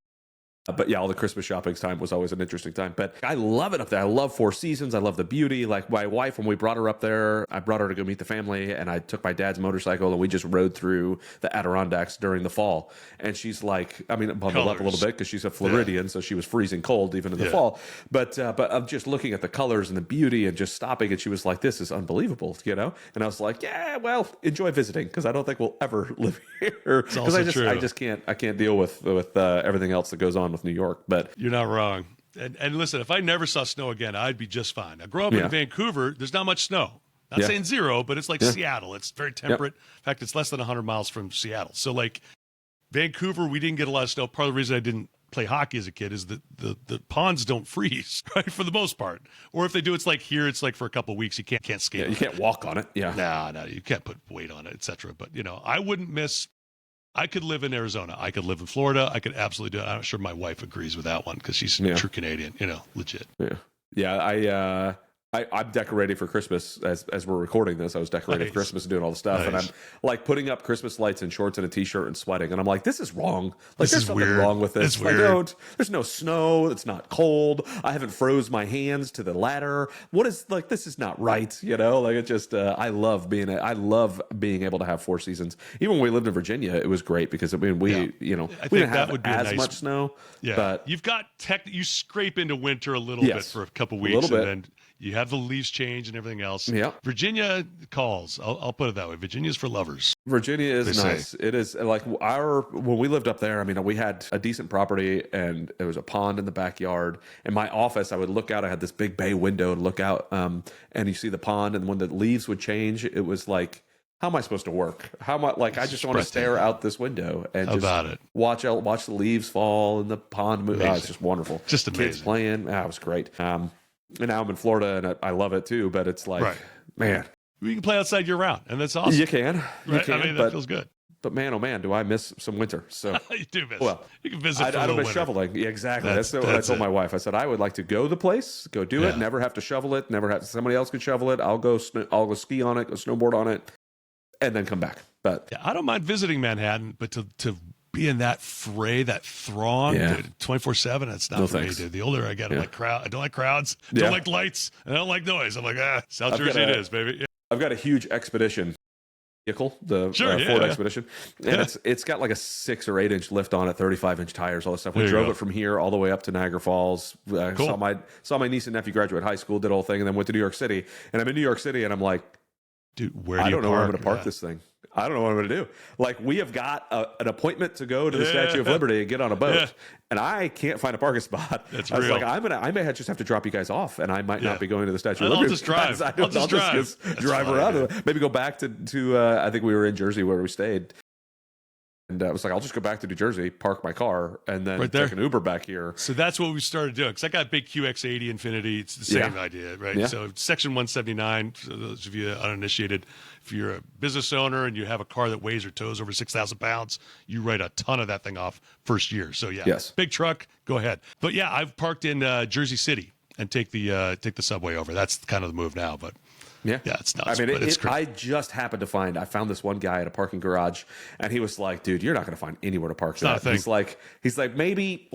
yeah, all the Christmas shopping time was always an interesting time. But I love it up there. I love Four Seasons. I love the beauty. Like my wife, when we brought her up there, I brought her to go meet the family, and I took my dad's motorcycle, and we just rode through the Adirondacks during the fall. And she's like, bundled up a little bit because she's a Floridian, so she was freezing cold even in the fall. But I'm just looking at the colors and the beauty and just stopping, and she was like, this is unbelievable, And I was like, yeah, well, enjoy visiting, because I don't think we'll ever live here. Because I just can't deal with everything else that goes on with New York. But you're not wrong. And listen, if I never saw snow again, I'd be just fine. I grew up in Vancouver. There's not much snow. Not saying zero, but it's like Seattle. It's very temperate. In fact, it's less than 100 miles from Seattle. So like Vancouver, we didn't get a lot of snow. Part of the reason I didn't play hockey as a kid is that the ponds don't freeze, right, for the most part. Or if they do, it's like here, it's like for a couple of weeks, you can't skate. You can't walk on it. No, you can't put weight on it, etc. But I wouldn't miss. I could live in Arizona. I could live in Florida. I could absolutely do it. I'm sure my wife agrees with that one because she's a true Canadian, legit. Yeah. I'm decorating for Christmas as we're recording this. I was decorating for Christmas and doing all the stuff. And I'm like putting up Christmas lights in shorts and a t-shirt and sweating. And I'm like, this is wrong. Like there's something wrong with this. It's weird. There's no snow. It's not cold. I haven't froze my hands to the ladder. This is not right. Like it just, I love being able to have Four Seasons. Even when we lived in Virginia, it was great because we didn't have as much snow. Yeah. But you've got you scrape into winter a little bit for a couple weeks and then you have the leaves change and everything else. Yeah. Virginia calls. I'll put it that way. Virginia's for lovers. Virginia is nice. It is like when we lived up there, we had a decent property and there was a pond in the backyard. In my office, I would look out. I had this big bay window and look out and you see the pond. And when the leaves would change, it was like, how am I supposed to work? How am I I just want to stare out this window and watch the leaves fall and the pond move. It's just wonderful. Just amazing. Kids playing. It was great. And now I'm in Florida, and I love it too. But it's like, man, we can play outside year round, and that's awesome. You can, that feels good. But man, oh man, do I miss some winter? So you do miss. Well, you can visit. I don't miss shoveling. Yeah, exactly. That's what I told my wife. I said I would like to go to the place, go do it, never have to shovel it, never have somebody else could shovel it. I'll go ski on it, go snowboard on it, and then come back. But I don't mind visiting Manhattan, but to be in that fray, that throng, 24/7. That's not for me, dude. The older I get, I don't like crowds. Don't like lights. I don't like noise. I'm like, South Jersey it is, baby. Yeah. I've got a huge Expedition vehicle, the Ford Expedition, and it's got like a 6 or 8 inch lift on it, 35-inch tires, all this stuff. We drove it from here all the way up to Niagara Falls. Cool. Saw my niece and nephew graduate high school, did the whole thing, and then went to New York City. And I'm in New York City, and I'm like, dude, I don't know where I'm going to park this thing. I don't know what I'm going to do. Like, we have got an appointment to go to the Statue of Liberty and get on a boat, and I can't find a parking spot. That's I was real. like, I may just have to drop you guys off, and I might not be going to the Statue of Liberty. I'll just drive. I'll just drive around. Maybe go back to I think we were in Jersey where we stayed. And I was like, I'll just go back to New Jersey, park my car, and then take an Uber back here. So that's what we started doing. Because I got big QX80 Infinity. It's the same idea, right? Yeah. So Section 179, for those of you uninitiated, if you're a business owner and you have a car that weighs or tows over 6,000 pounds, you write a ton of that thing off first year. So big truck, go ahead. But I've parked in Jersey City and take the subway over. That's kind of the move now, but... Yeah, it's nuts. I just happened to I found this one guy at a parking garage, and he was like, dude, you're not going to find anywhere to park that. He's like, maybe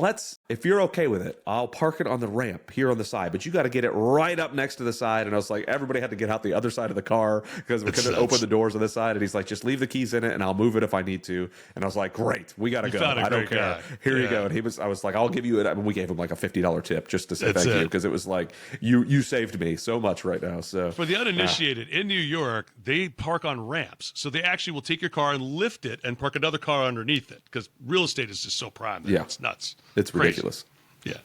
if you're okay with it, I'll park it on the ramp here on the side, but you got to get it right up next to the side. And I was like, everybody had to get out the other side of the car because we couldn't open the doors on this side. And he's like, just leave the keys in it and I'll move it if I need to. And I was like, great, we got to go. I don't care. Here you go. And I was like, I'll give you it. We gave him like a $50 tip just to say thank you, because it was like, you saved me so much right now. So for the uninitiated, in New York, they park on ramps. So they actually will take your car and lift it and park another car underneath it because real estate is just so prime that it's nuts. It's ridiculous. Yeah.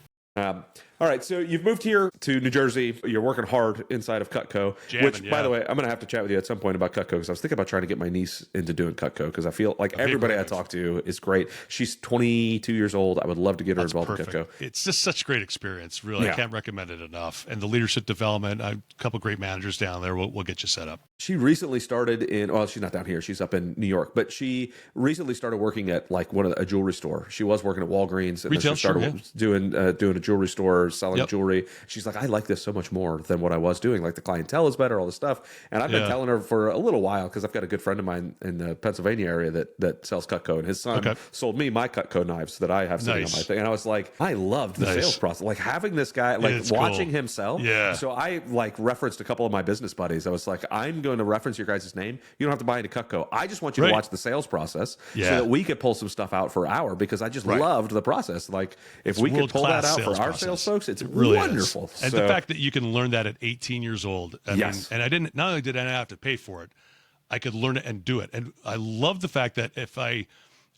All right, so you've moved here to New Jersey. You're working hard inside of Cutco, which, by the way, I'm going to have to chat with you at some point about Cutco because I was thinking about trying to get my niece into doing Cutco because I feel like everybody I talk to is great. She's 22 years old. I would love to get her involved in Cutco. It's just such a great experience, really. I can't recommend it enough. And the leadership development, a couple great managers down there. We'll get you set up. She recently started she's not down here. She's up in New York, but she recently started working at like a jewelry store. She was working at Walgreens and retail, then she started doing a jewelry store, selling jewelry. She's like, I like this so much more than what I was doing. Like the clientele is better, all this stuff. And I've been telling her for a little while because I've got a good friend of mine in the Pennsylvania area that sells Cutco, and his son sold me my Cutco knives that I have sitting on my thing. And I was like, I loved the sales process, like having this guy, like watching him sell. Yeah. So I like referenced a couple of my business buddies. I was like, I'm going to reference your guys' name. You don't have to buy into Cutco. I just want you to watch the sales process so that we could pull some stuff out for our, because I just loved the process. Like if we could pull that out for our sales folks, it's really wonderful. And the fact that you can learn that at 18 years old. I mean, and not only did I have to pay for it, I could learn it and do it. And I love the fact that if I,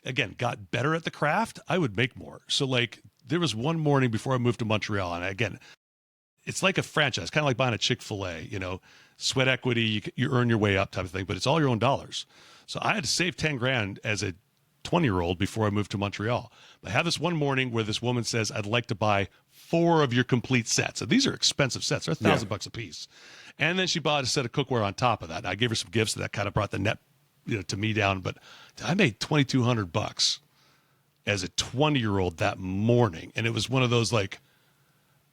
again, got better at the craft, I would make more. So like there was one morning before I moved to Montreal, and again, it's like a franchise, kind of like buying a Chick-fil-A, sweat equity, you earn your way up type of thing, but it's all your own dollars. So I had to save 10 grand as a 20-year-old before I moved to Montreal. I have this one morning where this woman says, I'd like to buy 4 of your complete sets. And these are expensive sets. They're $1,000 a piece. And then she bought a set of cookware on top of that. And I gave her some gifts that kind of brought the net to me down. But I made $2,200 as a 20-year-old that morning. And it was one of those like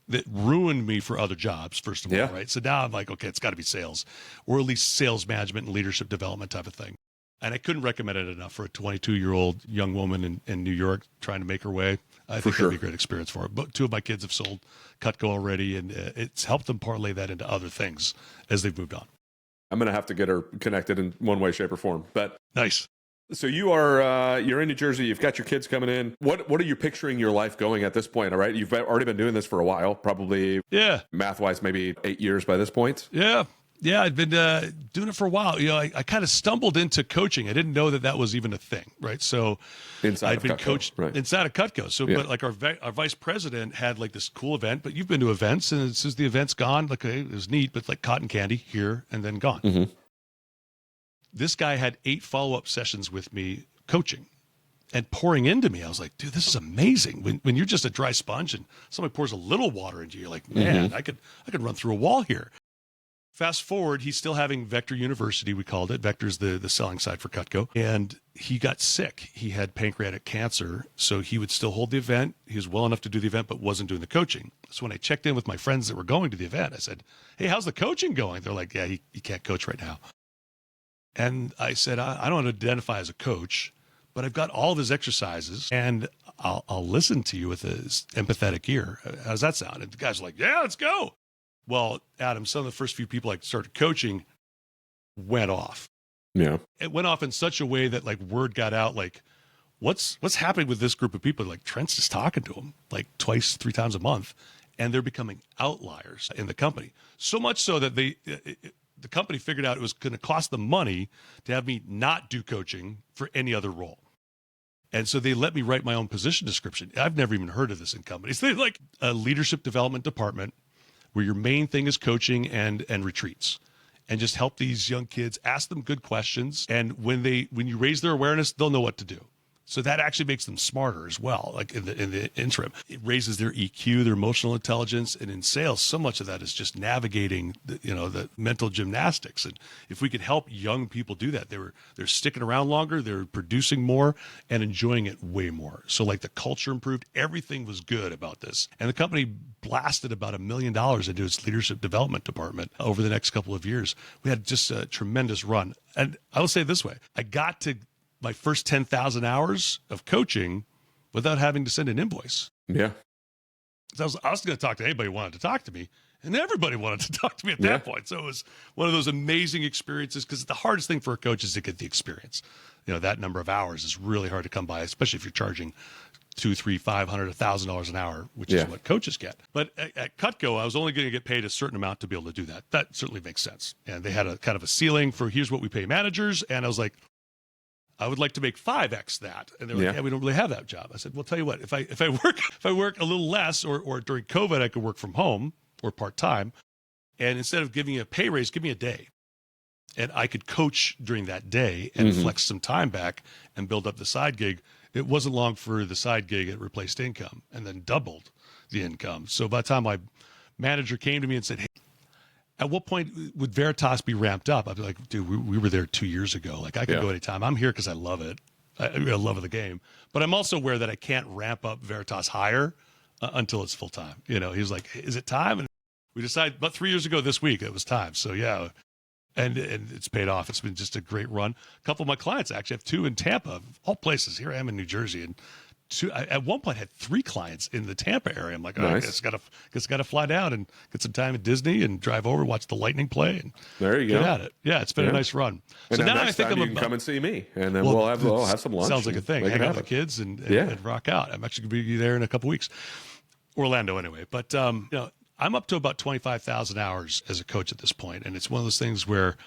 that ruined me for other jobs, first of all, right? So now I'm like, okay, it's got to be sales, or at least sales management and leadership development type of thing. And I couldn't recommend it enough for a 22-year-old young woman in New York trying to make her way. I think it'd be a great experience for her. But 2 of my kids have sold Cutco already, and it's helped them parlay that into other things as they've moved on. I'm going to have to get her connected in one way, shape, or form. But nice. So you are you're in New Jersey. You've got your kids coming in. What are you picturing your life going at this point? All right, you've already been doing this for a while, probably. Math-wise, maybe 8 years by this point. Yeah, I'd been doing it for a while. I kind of stumbled into coaching. I didn't know that was even a thing, right? So I'd been coached inside of Cutco. So, but like our vice president had like this cool event. But you've been to events, and as soon as the event's gone, like it was neat, but like cotton candy here and then gone. Mm-hmm. This guy had 8 follow-up sessions with me coaching and pouring into me. I was like, dude, this is amazing. When you're just a dry sponge and somebody pours a little water into you, you're like, man, I could run through a wall here. Fast forward, he's still having Vector University, we called it. Vector's the selling side for Cutco. And he got sick. He had pancreatic cancer, so he would still hold the event. He was well enough to do the event, but wasn't doing the coaching. So when I checked in with my friends that were going to the event, I said, hey, how's the coaching going? They're like, yeah, he can't coach right now. And I said, I don't identify as a coach, but I've got all of his exercises, and I'll listen to you with a empathetic ear. How's that sound? And the guys were like, yeah, let's go. Well, Adam, some of the first few people I started coaching went off. Yeah. It went off in such a way that like word got out, like, what's happening with this group of people? Like Trent's just talking to them like 2-3 times a month, and they're becoming outliers in the company. So much so that the company figured out it was going to cost them money to have me not do coaching for any other role. And so they let me write my own position description. I've never even heard of this in companies. They like a leadership development department where your main thing is coaching and retreats, and just help these young kids, ask them good questions. And when you raise their awareness, they'll know what to do. So that actually makes them smarter as well. Like in the interim, it raises their EQ, their emotional intelligence. And in sales, so much of that is just navigating the mental gymnastics. And if we could help young people do that, they're sticking around longer, they're producing more and enjoying it way more. So like the culture improved, everything was good about this. And the company blasted about $1 million into its leadership development department over the next couple of years. We had just a tremendous run. And I will say it this way, I got to my first 10,000 hours of coaching without having to send an invoice. Yeah. I was going to talk to anybody who wanted to talk to me, and everybody wanted to talk to me at that point. So it was one of those amazing experiences, because the hardest thing for a coach is to get the experience. That number of hours is really hard to come by, especially if you're charging $200, $300, $500, $1,000 an hour, which is what coaches get. But at Cutco, I was only going to get paid a certain amount to be able to do that. That certainly makes sense. And they had a kind of a ceiling for here's what we pay managers. And I was like, I would like to make 5x that. And they're like, yeah, we don't really have that job. I said, well, tell you what, if I work a little less, or during COVID, I could work from home or part-time. And instead of giving you a pay raise, give me a day. And I could coach during that day and flex some time back and build up the side gig. It wasn't long for the side gig, it replaced income and then doubled the income. So by the time my manager came to me and said, hey, at what point would Veritas be ramped up? I'd be like, dude, we were there 2 years ago. Like, I could go anytime. I'm here because I love it. I love the game. But I'm also aware that I can't ramp up Veritas higher until it's full time. You know, he was like, is it time? And we decided about 3 years ago this week, it was time. So yeah, and it's paid off. It's been just a great run. A couple of my clients actually have 2 in Tampa, of all places. Here I am in New Jersey, and at one point I had 3 clients in the Tampa area. I'm like, oh, nice. I guess gotta fly down and get some time at Disney and drive over, watch the Lightning play, and there you go. Get at it. Yeah, it's been a nice run. And so now I think you can come and see me, and then we'll have some lunch. Sounds like a thing. Hang out with the kids and rock out. I'm actually gonna be there in a couple weeks, Orlando anyway. But you know, I'm up to about 25,000 hours as a coach at this point, and it's one of those things where,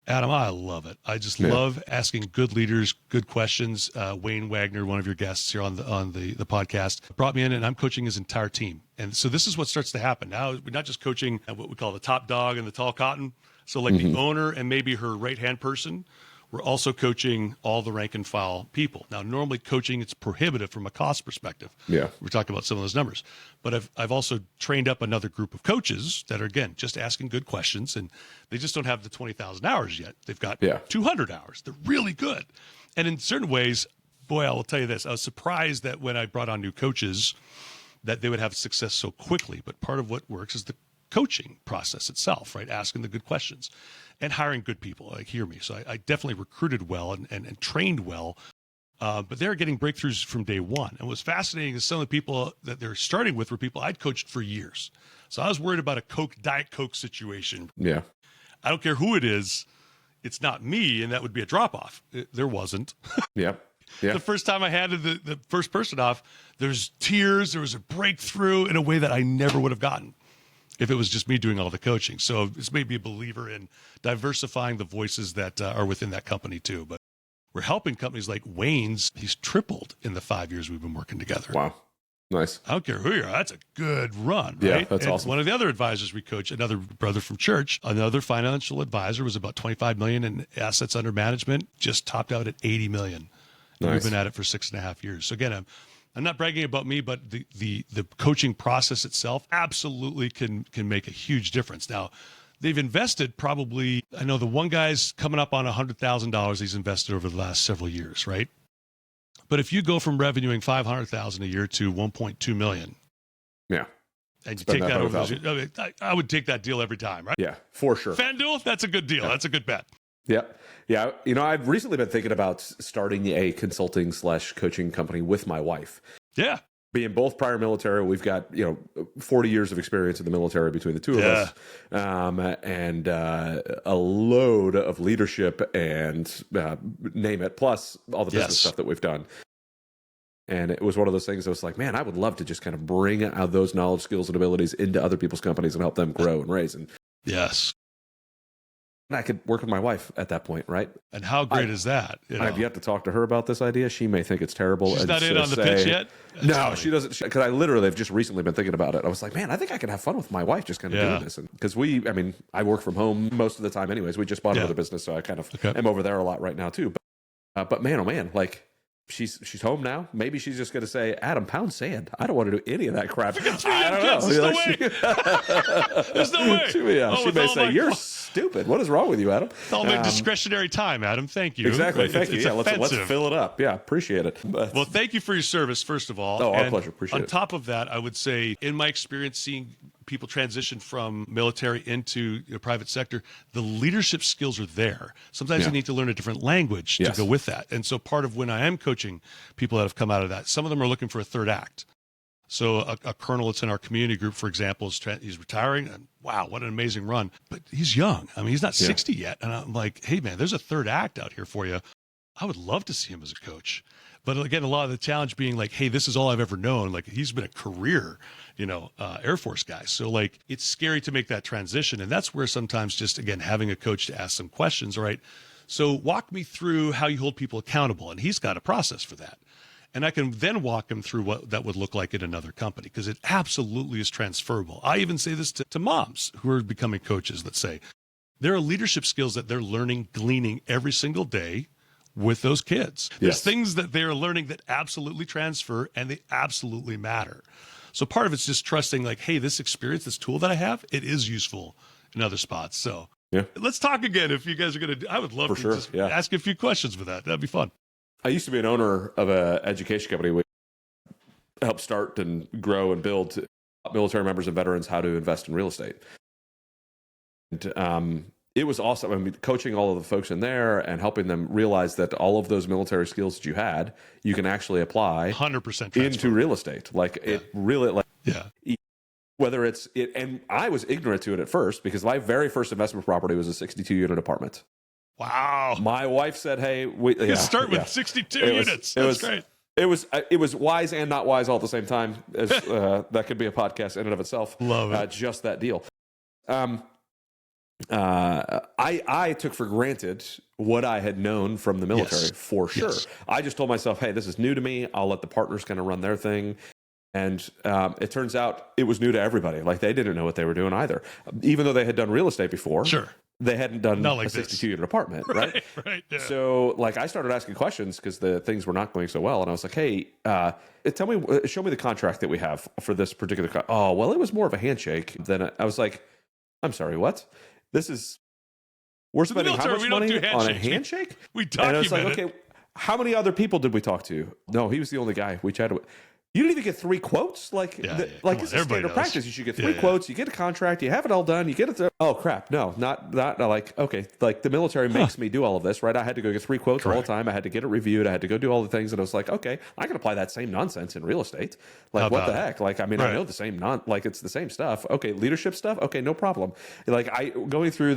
Adam, I love it. I just love asking good leaders good questions. Wayne Wagner, one of your guests here on the podcast, brought me in, and I'm coaching his entire team. And so this is what starts to happen. Now we're not just coaching what we call the top dog and the tall cotton. So like the owner and maybe her right-hand person, we're also coaching all the rank and file people. Now, normally coaching, it's prohibitive from a cost perspective. Yeah. We're talking about some of those numbers. But I've also trained up another group of coaches that are, again, just asking good questions, and they just don't have the 20,000 hours yet. They've got 200 hours. They're really good. And in certain ways, boy, I will tell you this, I was surprised that when I brought on new coaches that they would have success so quickly. But part of what works is the coaching process itself, right? Asking the good questions and hiring good people. Like, hear me. So I definitely recruited well and trained well, but they're getting breakthroughs from day one. And what's fascinating is some of the people that they're starting with were people I'd coached for years. So I was worried about a Diet Coke situation. Yeah. I don't care who it is. It's not me, and that would be a drop-off. There wasn't. Yep. Yeah. The first time I handed the first person off, there's tears. There was a breakthrough in a way that I never would have gotten if it was just me doing all the coaching. So this made me a believer in diversifying the voices that are within that company too. But we're helping companies like Wayne's. He's tripled in the 5 years we've been working together. Wow. Nice. I don't care who you are. That's a good run, right? Yeah, that's awesome. One of the other advisors we coach, another brother from church, another financial advisor, was about 25 million in assets under management, just topped out at 80 million. Nice. We've been at it for 6.5 years. So again, I'm not bragging about me, but the coaching process itself absolutely can make a huge difference. Now, they've invested probably, I know the one guy's coming up on $100,000 he's invested over the last several years, right? But if you go from revenuing $500,000 a year to 1.2 million, and you take that over, I would take that deal every time, right? Yeah, for sure. FanDuel, that's a good deal. Yeah. That's a good bet. Yeah. Yeah. You know, I've recently been thinking about starting a consulting / coaching company with my wife. Yeah. Being both prior military, we've got, 40 years of experience in the military between the two of us, and a load of leadership and name it, plus all the business stuff that we've done. And it was one of those things that was like, man, I would love to just kind of bring out those knowledge, skills, and abilities into other people's companies and help them grow and raise. And I could work with my wife at that point, right? And how great is that? I've yet to talk to her about this idea. She may think it's terrible. She's not in on the pitch yet? No, she doesn't. Because I literally have just recently been thinking about it. I was like, man, I think I could have fun with my wife just kind of doing this. Because I work from home most of the time anyways. We just bought another business, so I kind of am over there a lot right now too. But man, oh man, like, she's home now. Maybe she's just going to say, Adam, pound sand. I don't want to do any of that crap. I don't know. There's no way. There's no way. She may say, you're stupid. What is wrong with you, Adam? It's all my discretionary time, Adam. Thank you. Exactly. Thank you. Let's fill it up. Yeah, appreciate it. Well, thank you for your service, first of all. Oh, our pleasure. Appreciate it. On top of that, I would say, in my experience seeing people transition from military into the private sector, the leadership skills are there. Sometimes you need to learn a different language to go with that. And so part of when I am coaching people that have come out of that, some of them are looking for a third act. So a colonel that's in our community group, for example, he's retiring, and wow, what an amazing run. But he's young. I mean, he's not 60 yet. And I'm like, hey, man, there's a third act out here for you. I would love to see him as a coach. But again, a lot of the challenge being like, hey, this is all I've ever known. Like, he's been a career, Air Force guy. So like, it's scary to make that transition. And that's where sometimes just, again, having a coach to ask some questions, right? So walk me through how you hold people accountable. And he's got a process for that. And I can then walk him through what that would look like in another company, because it absolutely is transferable. I even say this to moms who are becoming coaches, let's say. There are leadership skills that they're learning, gleaning every single day with those kids. There's things that they're learning that absolutely transfer and they absolutely matter. So part of it's just trusting like, hey, this experience, this tool that I have, it is useful in other spots. So let's talk again if you guys are going to, I would love to just ask you a few questions with that. That'd be fun. I used to be an owner of an education company. We helped start and grow and build military members and veterans how to invest in real estate. And it was awesome. I mean, coaching all of the folks in there and helping them realize that all of those military skills that you had, you can actually apply 100% into real estate. Like it really, whether it's it. And I was ignorant to it at first because my very first investment property was a 62 unit apartment. Wow. My wife said, hey, start with 62 units. That's great. It was wise and not wise all at the same time. As that could be a podcast in and of itself. Love it. Just that deal. I took for granted what I had known from the military for sure. Yes. I just told myself, hey, this is new to me. I'll let the partners kind of run their thing. And it turns out it was new to everybody. Like they didn't know what they were doing either. Even though they had done real estate before. Sure. They hadn't done like a 62-unit apartment, right? Right. Yeah. So, like, I started asking questions because the things were not going so well, and I was like, "Hey, show me the contract that we have for this particular." Oh, well, it was more of a handshake. Then I was like, "I'm sorry, what? We're spending how much money on a handshake?" We and I was like, document "Okay, how many other people did we talk to?" No, he was the only guy we chatted with. You didn't even get 3 quotes? Like it's a standard practice. You should get 3 quotes. You get a contract. You have it all done. You get it. Oh, crap. No, not like, okay. Like the military makes me do all of this, right? I had to go get 3 quotes all the time. I had to get it reviewed. I had to go do all the things. And I was like, okay, I can apply that same nonsense in real estate. Like what the heck? Like, I mean, I know the same, it's the same stuff. Okay. Leadership stuff. Okay. No problem. Like going through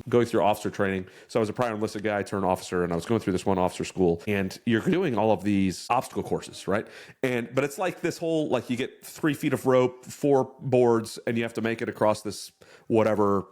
going through officer training. So I was a prior enlisted guy turned officer, and I was going through this one officer school, and you're doing all of these obstacle courses, right? But it's like this whole, like you get 3 feet of rope, 4 boards, and you have to make it across this whatever,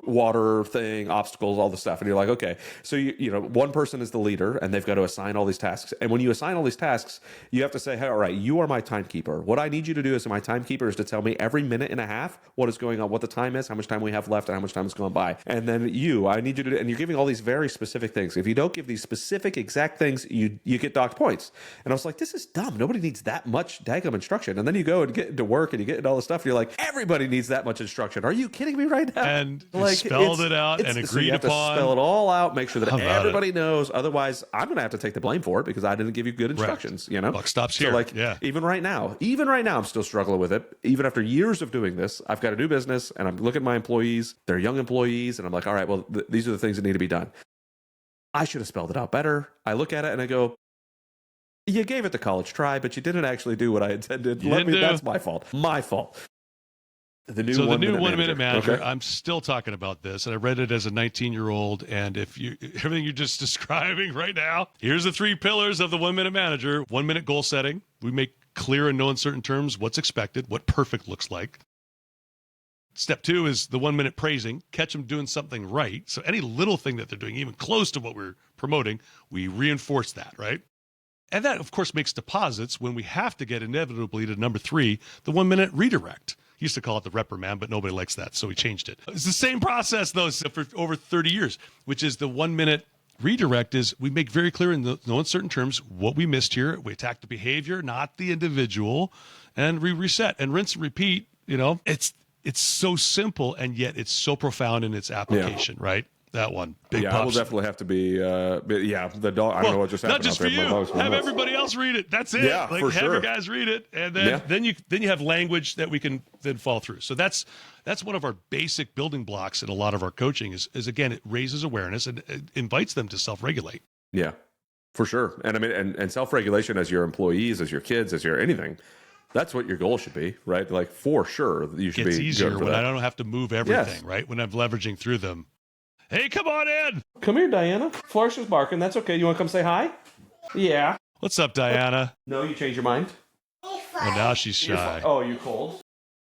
water thing, obstacles, all the stuff. And you're like, okay, so one person is the leader and they've got to assign all these tasks. And when you assign all these tasks, you have to say, hey, all right, you are my timekeeper. What I need you to do as my timekeeper is to tell me every minute and a half what is going on, what the time is, how much time we have left, and how much time is going by. And then I need you to do, and you're giving all these very specific things. If you don't give these specific exact things, you get docked points. And I was like, this is dumb. Nobody needs that much daggum instruction. And then you go and get into work and you get into all this stuff. And you're like, everybody needs that much instruction. Are you kidding me right now? And like, spelled it out and agreed so you have upon. To spell it all out, make sure that everybody knows. Otherwise, I'm going to have to take the blame for it because I didn't give you good instructions. Right. Buck stops here. So even right now, I'm still struggling with it. Even after years of doing this, I've got a new business and I'm looking at my employees. They're young employees. And I'm like, all right, well, these are the things that need to be done. I should have spelled it out better. I look at it and I go, you gave it the college try, but you didn't actually do what I intended. That's my fault. My fault. The new one-minute manager. Okay. I'm still talking about this, and I read it as a 19-year-old. And everything you're just describing right now, here's the 3 pillars of the 1-minute manager. 1-minute goal setting. We make clear in no uncertain terms what's expected, what perfect looks like. Step 2 is the 1-minute praising. Catch them doing something right. So any little thing that they're doing, even close to what we're promoting, we reinforce that, right? And that, of course, makes deposits when we have to get inevitably to number 3, the 1-minute redirect. He used to call it the reprimand, but nobody likes that, so he changed it. It's the same process, though, for over 30 years, which is the 1-minute redirect is we make very clear in no uncertain terms what we missed here. We attack the behavior, not the individual, and we reset and rinse and repeat. It's so simple, and yet it's so profound in its application, right? That one. Big I will definitely have to be, the dog. I don't know what just happened. Not just for you. Have everybody else read it. That's it. Yeah, for have your guys read it. And then you have language that we can then fall through. So that's one of our basic building blocks in a lot of our coaching is again, it raises awareness and it invites them to self-regulate. Yeah, for sure. And I mean, and self-regulation as your employees, as your kids, as your anything. That's what your goal should be, right? Like for sure, you should be. It's easier when I don't have to move everything, right? When I'm leveraging through them. Hey, come on in. Come here, Diana. Flourish is barking. That's okay. You want to come say hi? Yeah. What's up, Diana? No, you changed your mind? Oh, now she's shy. Oh, you cold?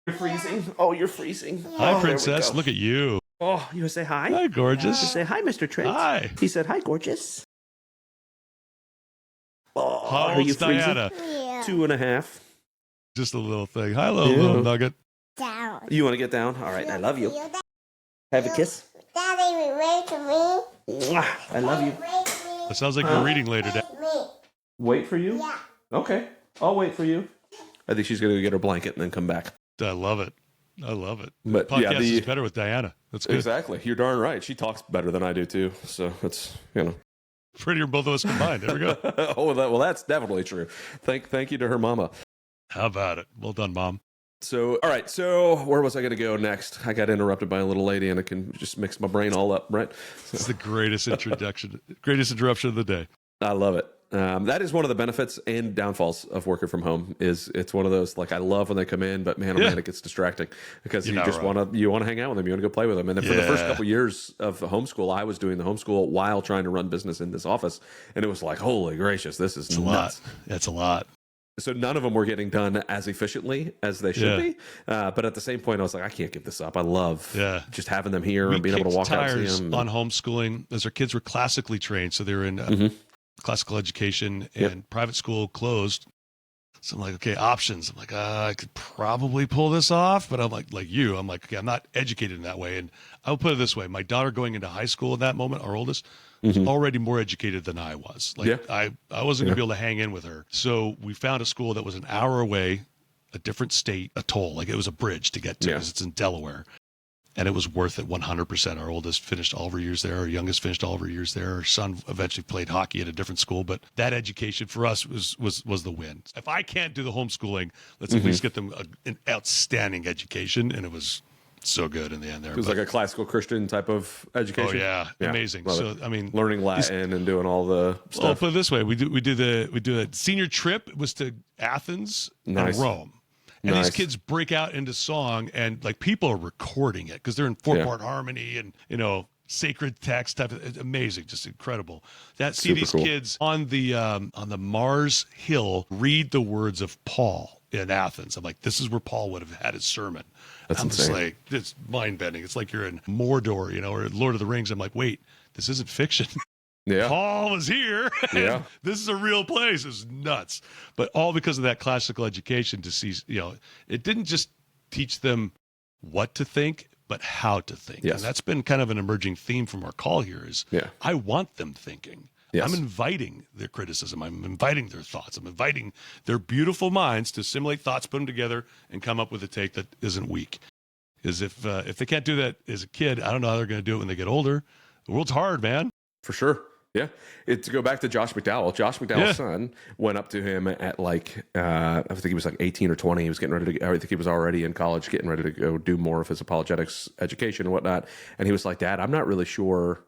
You're freezing? Oh, you're freezing. Hi, Oh, princess. Look at you. Oh, you want to say hi? Hi, gorgeous. You say hi, Mr. Trent. Hi. He said, hi, gorgeous. Oh, How are you old's freezing? Diana? 2.5. Just a little thing. Hi, little nugget. Down. You want to get down? All right, I love you. Have a kiss. Daddy, wait for me. Mwah, I love you. Wait for It sounds like you're reading later. Dad. me. Wait for you? Yeah. Okay, I'll wait for you. I think she's going to go get her blanket and then come back. I love it. I love it. But Podcast yeah, is better with Diana. That's good. Exactly. You're darn right. She talks better than I do too. So it's, Prettier both of us combined. There we go. well, that's definitely true. Thank you to her mama. How about it? Well done, Mom. So, all right. So where was I going to go next? I got interrupted by a little lady and it can just mix my brain all up, right? It's the greatest greatest interruption of the day. I love it. That is one of the benefits and downfalls of working from home. It's one of those, like, I love when they come in, but man, man, it gets distracting because you just want to hang out with them. You want to go play with them. And then for the first couple of years of the homeschool, I was doing the homeschool while trying to run business in this office. And it was like, holy gracious, this is nuts. That's a lot. So none of them were getting done as efficiently as they should be. But at the same point, I was like, I can't give this up. I love just having them here and being able to walk out and see them. On homeschooling as our kids were classically trained. So they were in classical education and private school closed. So I'm like, okay, options. I'm like, I could probably pull this off, but I'm like you, I'm like, okay, I'm not educated in that way. And I'll put it this way. My daughter going into high school at that moment, our oldest, was already more educated than I was. Like I wasn't gonna be able to hang in with her. So we found a school that was an hour away, a different state, a toll. Like it was a bridge to get to because it's in Delaware. And it was worth it 100%. Our oldest finished all of her years there. Our youngest finished all of her years there. Our son eventually played hockey at a different school. But that education for us was the win. If I can't do the homeschooling, let's at least get them an outstanding education. And it was so good in the end there. It was like a classical Christian type of education. Oh, yeah. Amazing. So, I mean, learning Latin and doing all the stuff. I'll put it this way. We do a senior trip. It was to Athens and Rome. And these kids break out into song, and like people are recording it because they're in 4-part harmony and sacred text type. It's amazing, just incredible. See these kids on the Mars Hill read the words of Paul in Athens. I'm like, this is where Paul would have had his sermon. That's insane. Just like, it's mind bending. It's like you're in Mordor, or Lord of the Rings. I'm like, wait, this isn't fiction. Yeah. Paul was here. Yeah. This is a real place. It's nuts. But all because of that classical education to see, it didn't just teach them what to think, but how to think. Yes. And that's been kind of an emerging theme from our call here is I want them thinking. Yes. I'm inviting their criticism. I'm inviting their thoughts. I'm inviting their beautiful minds to assimilate thoughts, put them together, and come up with a take that isn't weak. Because if they can't do that as a kid, I don't know how they're going to do it when they get older. The world's hard, man. For sure. Yeah. To go back to Josh McDowell, Josh's son went up to him at I think he was like 18 or 20. He was getting ready to, I think he was already in college, getting ready to go do more of his apologetics education and whatnot. And he was like, Dad, I'm not really sure.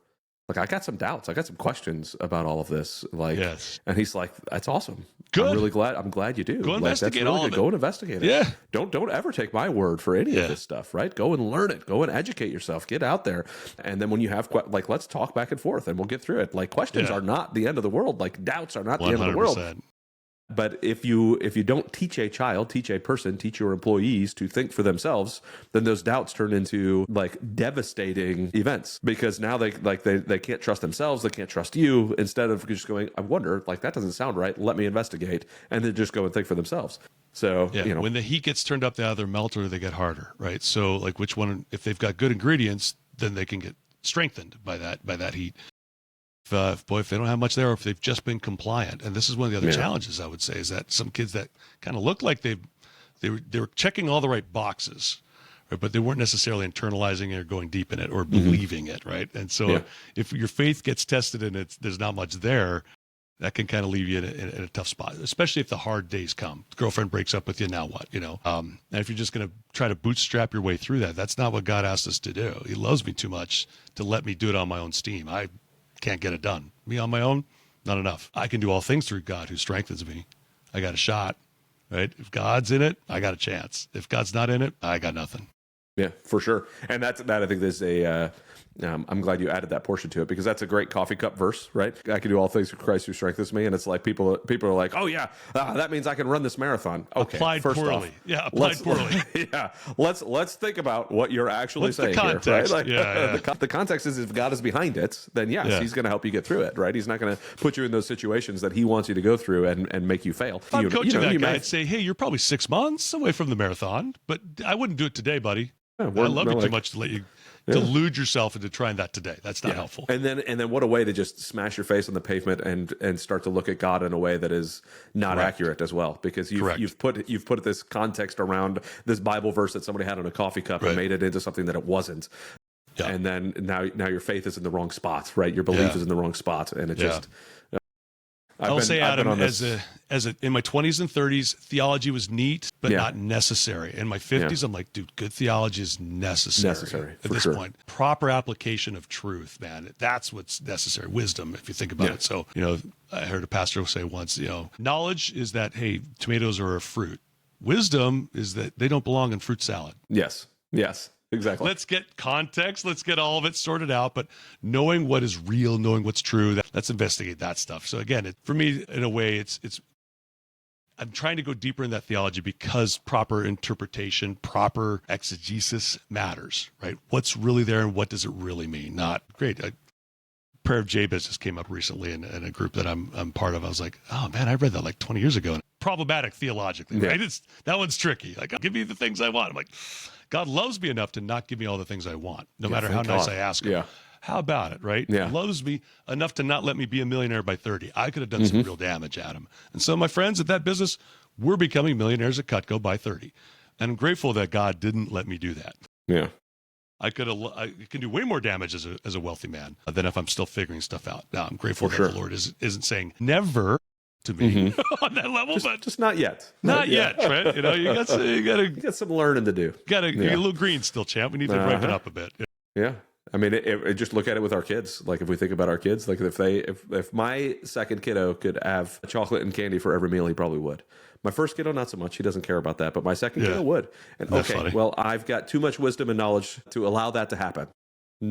Like, I got some doubts. I got some questions about all of this. And he's like, that's awesome. Good. I'm really glad. I'm glad you do. Go investigate all of it. Go and investigate it. Yeah. Don't ever take my word for any of this stuff, right? Go and learn it. Go and educate yourself. Get out there. And then when you have, let's talk back and forth and we'll get through it. Like, questions are not the end of the world. Like, doubts are not 100%. The end of the world. But if you don't teach a child, teach a person, teach your employees to think for themselves, then those doubts turn into devastating events because now they can't trust themselves, they can't trust you. Instead of just going, I wonder, that doesn't sound right. Let me investigate, and then just go and think for themselves. So when the heat gets turned up, the other melter, they get harder, right? So which one? If they've got good ingredients, then they can get strengthened by that heat. If they don't have much there, or if they've just been compliant, and this is one of the other challenges I would say is that some kids that kind of look like they were checking all the right boxes, right, but they weren't necessarily internalizing it or going deep in it or believing it, right? And so if your faith gets tested and there's not much there, that can kind of leave you in a tough spot, especially if the hard days come. The girlfriend breaks up with you, now what? And if you're just going to try to bootstrap your way through that, that's not what God asked us to do. He loves me too much to let me do it on my own steam. I can't get it done. Me on my own, not enough. I can do all things through God who strengthens me. I got a shot, right? If God's in it, I got a chance. If God's not in it, I got nothing. Yeah, for sure. And that I think there's I'm glad you added that portion to it, because that's a great coffee cup verse, right? I can do all things through Christ who strengthens me. And it's like people are like, oh yeah, that means I can run this marathon. Okay, applied first poorly. off, Yeah, applied poorly. Yeah, let's think about what you're actually What's saying the context? here, right? Yeah. The context is, if God is behind it, then yes, he's going to help you get through it, right? He's not going to put you in those situations that he wants you to go through and make you fail. If I'm coaching that guy, I'd say, hey, you're probably 6 months away from the marathon, but I wouldn't do it today, buddy. I love you too much to let you delude yourself into trying that today. That's not helpful. And then what a way to just smash your face on the pavement and start to look at God in a way that is not accurate as well, because you've put this context around this Bible verse that somebody had on a coffee cup and made it into something that it wasn't. Yeah. And then now your faith is in the wrong spot, right? Your belief is in the wrong spot, and it just. I'll say, Adam, as a in my 20s and 30s, theology was neat, but not necessary. In my 50s, I'm like, dude, good theology is necessary at this point. Proper application of truth, man. That's what's necessary. Wisdom, if you think about it. So, I heard a pastor say once, knowledge is that, hey, tomatoes are a fruit. Wisdom is that they don't belong in fruit salad. Yes. Exactly. Let's get context. Let's get all of it sorted out. But knowing what is real, knowing what's true, let's investigate that stuff. So again, for me, in a way, it's I'm trying to go deeper in that theology, because proper interpretation, proper exegesis matters, right? What's really there and what does it really mean? Not great. Prayer of Jabez just came up recently in a group that I'm part of. I was like, oh man, I read that like 20 years ago. Problematic theologically, right? That one's tricky. Like, give me the things I want. I'm like, God loves me enough to not give me all the things I want, no matter how nice I ask him. Yeah. How about it, right? Yeah. He loves me enough to not let me be a millionaire by 30. I could have done some real damage, Adam. And so my friends at that business, we're becoming millionaires at Cutco by 30. And I'm grateful that God didn't let me do that. Yeah. I can do way more damage as a wealthy man than if I'm still figuring stuff out. Now, I'm grateful that the Lord isn't saying never to me on that level, but just not yet. Not yet, right? You got some learning to do. You're a little green still, champ. We need to ripen up a bit. Yeah. I mean, just look at it with our kids. Like, if we think about our kids, like if my second kiddo could have chocolate and candy for every meal, he probably would. My first kiddo, not so much. He doesn't care about that. But my second kiddo would. And that's funny. Well, I've got too much wisdom and knowledge to allow that to happen.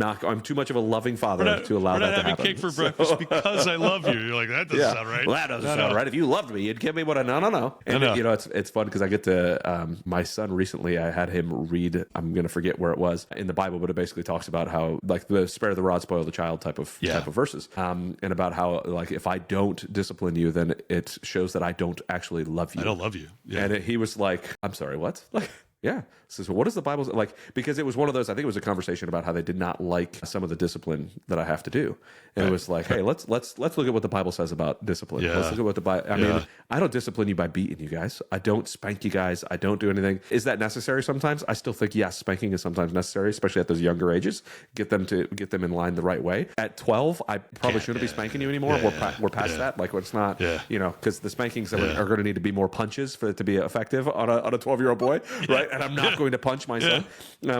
I'm too much of a loving father to allow that to happen. We're not having cake for breakfast because I love you. You're like, that doesn't sound right. Well, that doesn't sound right. If you loved me, you'd give me what I... No. And, it's fun because I get to... my son recently, I had him read, I'm going to forget where it was, in the Bible, but it basically talks about how, like, the spare the rod, spoil the child type of verses. And about how, like, if I don't discipline you, then it shows that I don't actually love you. I don't love you. Yeah. And he was like, I'm sorry, what? Like... Yeah. So what does the Bible like? Because it was one of those. I think it was a conversation about how they did not like some of the discipline that I have to do, and it was like, hey, let's look at what the Bible says about discipline. Yeah. Let's look at what the Bible. I mean, I don't discipline you by beating you guys. I don't spank you guys. I don't do anything. Is that necessary sometimes? I still think yes, spanking is sometimes necessary, especially at those younger ages. Get them in line the right way. At 12, I probably shouldn't be spanking you anymore. We're past that. Like, it's not. Because the spankings are going to need to be more punches for it to be effective on a 12-year-old boy, right? And I'm not going to punch my son.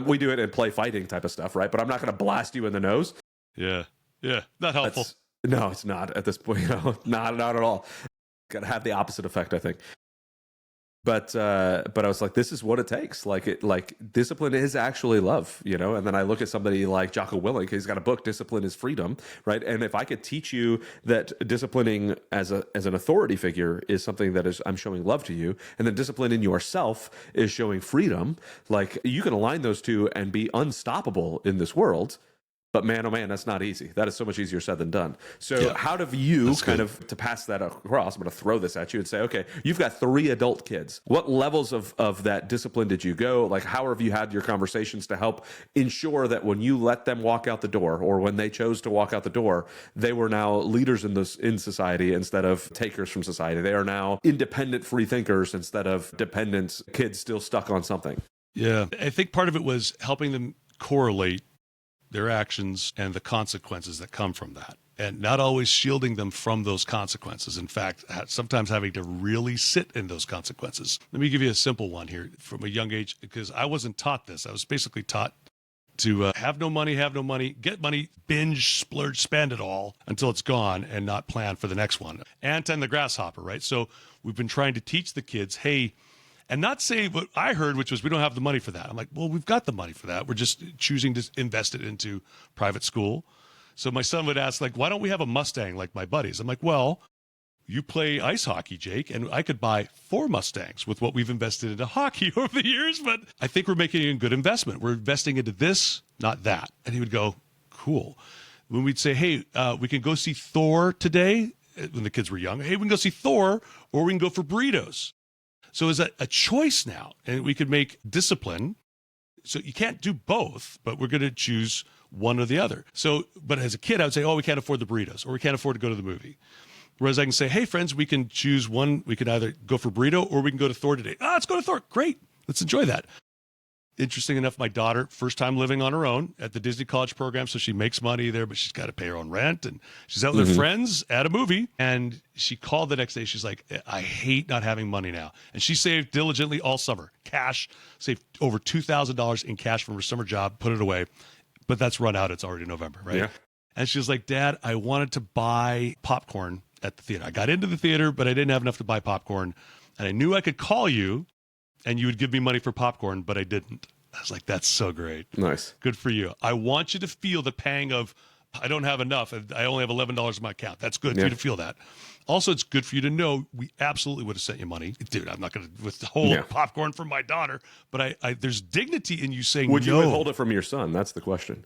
We do it in play fighting type of stuff, right? But I'm not going to blast you in the nose. Yeah. Not helpful. No, it's not at this point. Not at all. Got to have the opposite effect, I think. But I was like, this is what it takes. Like discipline is actually love, And then I look at somebody like Jocko Willink. He's got a book, Discipline is Freedom, right? And if I could teach you that disciplining as an authority figure is something that is, I'm showing love to you, and then discipline in yourself is showing freedom, like, you can align those two and be unstoppable in this world. But man, oh man, that's not easy. That is so much easier said than done. So how do you to pass that across? I'm going to throw this at you and say, okay, you've got 3 adult kids. What levels of that discipline did you go? Like, how have you had your conversations to help ensure that when you let them walk out the door, or when they chose to walk out the door, they were now leaders in society instead of takers from society? They are now independent free thinkers instead of dependent kids still stuck on something. Yeah. I think part of it was helping them correlate their actions and the consequences that come from that, and not always shielding them from those consequences. In fact, sometimes having to really sit in those consequences. Let me give you a simple one here from a young age, because I wasn't taught this. I was basically taught to have no money, get money, binge, splurge, spend it all until it's gone, and not plan for the next one. Ant and the grasshopper, right? So we've been trying to teach the kids, hey, and not say what I heard, which was we don't have the money for that. I'm like, well, we've got the money for that. We're just choosing to invest it into private school. So my son would ask, like, why don't we have a Mustang like my buddies? I'm like, well, you play ice hockey, Jake, and I could buy 4 Mustangs with what we've invested into hockey over the years, but I think we're making a good investment. We're investing into this, not that. And he would go, cool. When we'd say, hey, we can go see Thor today, when the kids were young, hey, we can go see Thor, or we can go for burritos. So it's a choice now, and we could make discipline. So you can't do both, but we're going to choose one or the other. So, but as a kid, I would say, oh, we can't afford the burritos, or we can't afford to go to the movie. Whereas I can say, hey, friends, we can choose one. We could either go for burrito or we can go to Thor today. Let's go to Thor. Great. Let's enjoy that. Interesting enough, my daughter, first time living on her own at the Disney College program, so she makes money there, but she's got to pay her own rent. And she's out with her friends at a movie. And she called the next day. She's like, I hate not having money now. And she saved diligently all summer. Cash, saved over $2,000 in cash from her summer job, put it away. But that's run out. It's already November, right? Yeah. And she was like, Dad, I wanted to buy popcorn at the theater. I got into the theater, but I didn't have enough to buy popcorn. And I knew I could call you and you would give me money for popcorn, but I didn't. I was like, that's so great. Nice. Good for you. I want you to feel the pang of, I don't have enough. I only have $11 in my account. That's good for you to feel that. Also, it's good for you to know we absolutely would have sent you money. Dude, I'm not going to withhold popcorn from my daughter, but I there's dignity in you saying would no. Would you withhold it from your son? That's the question.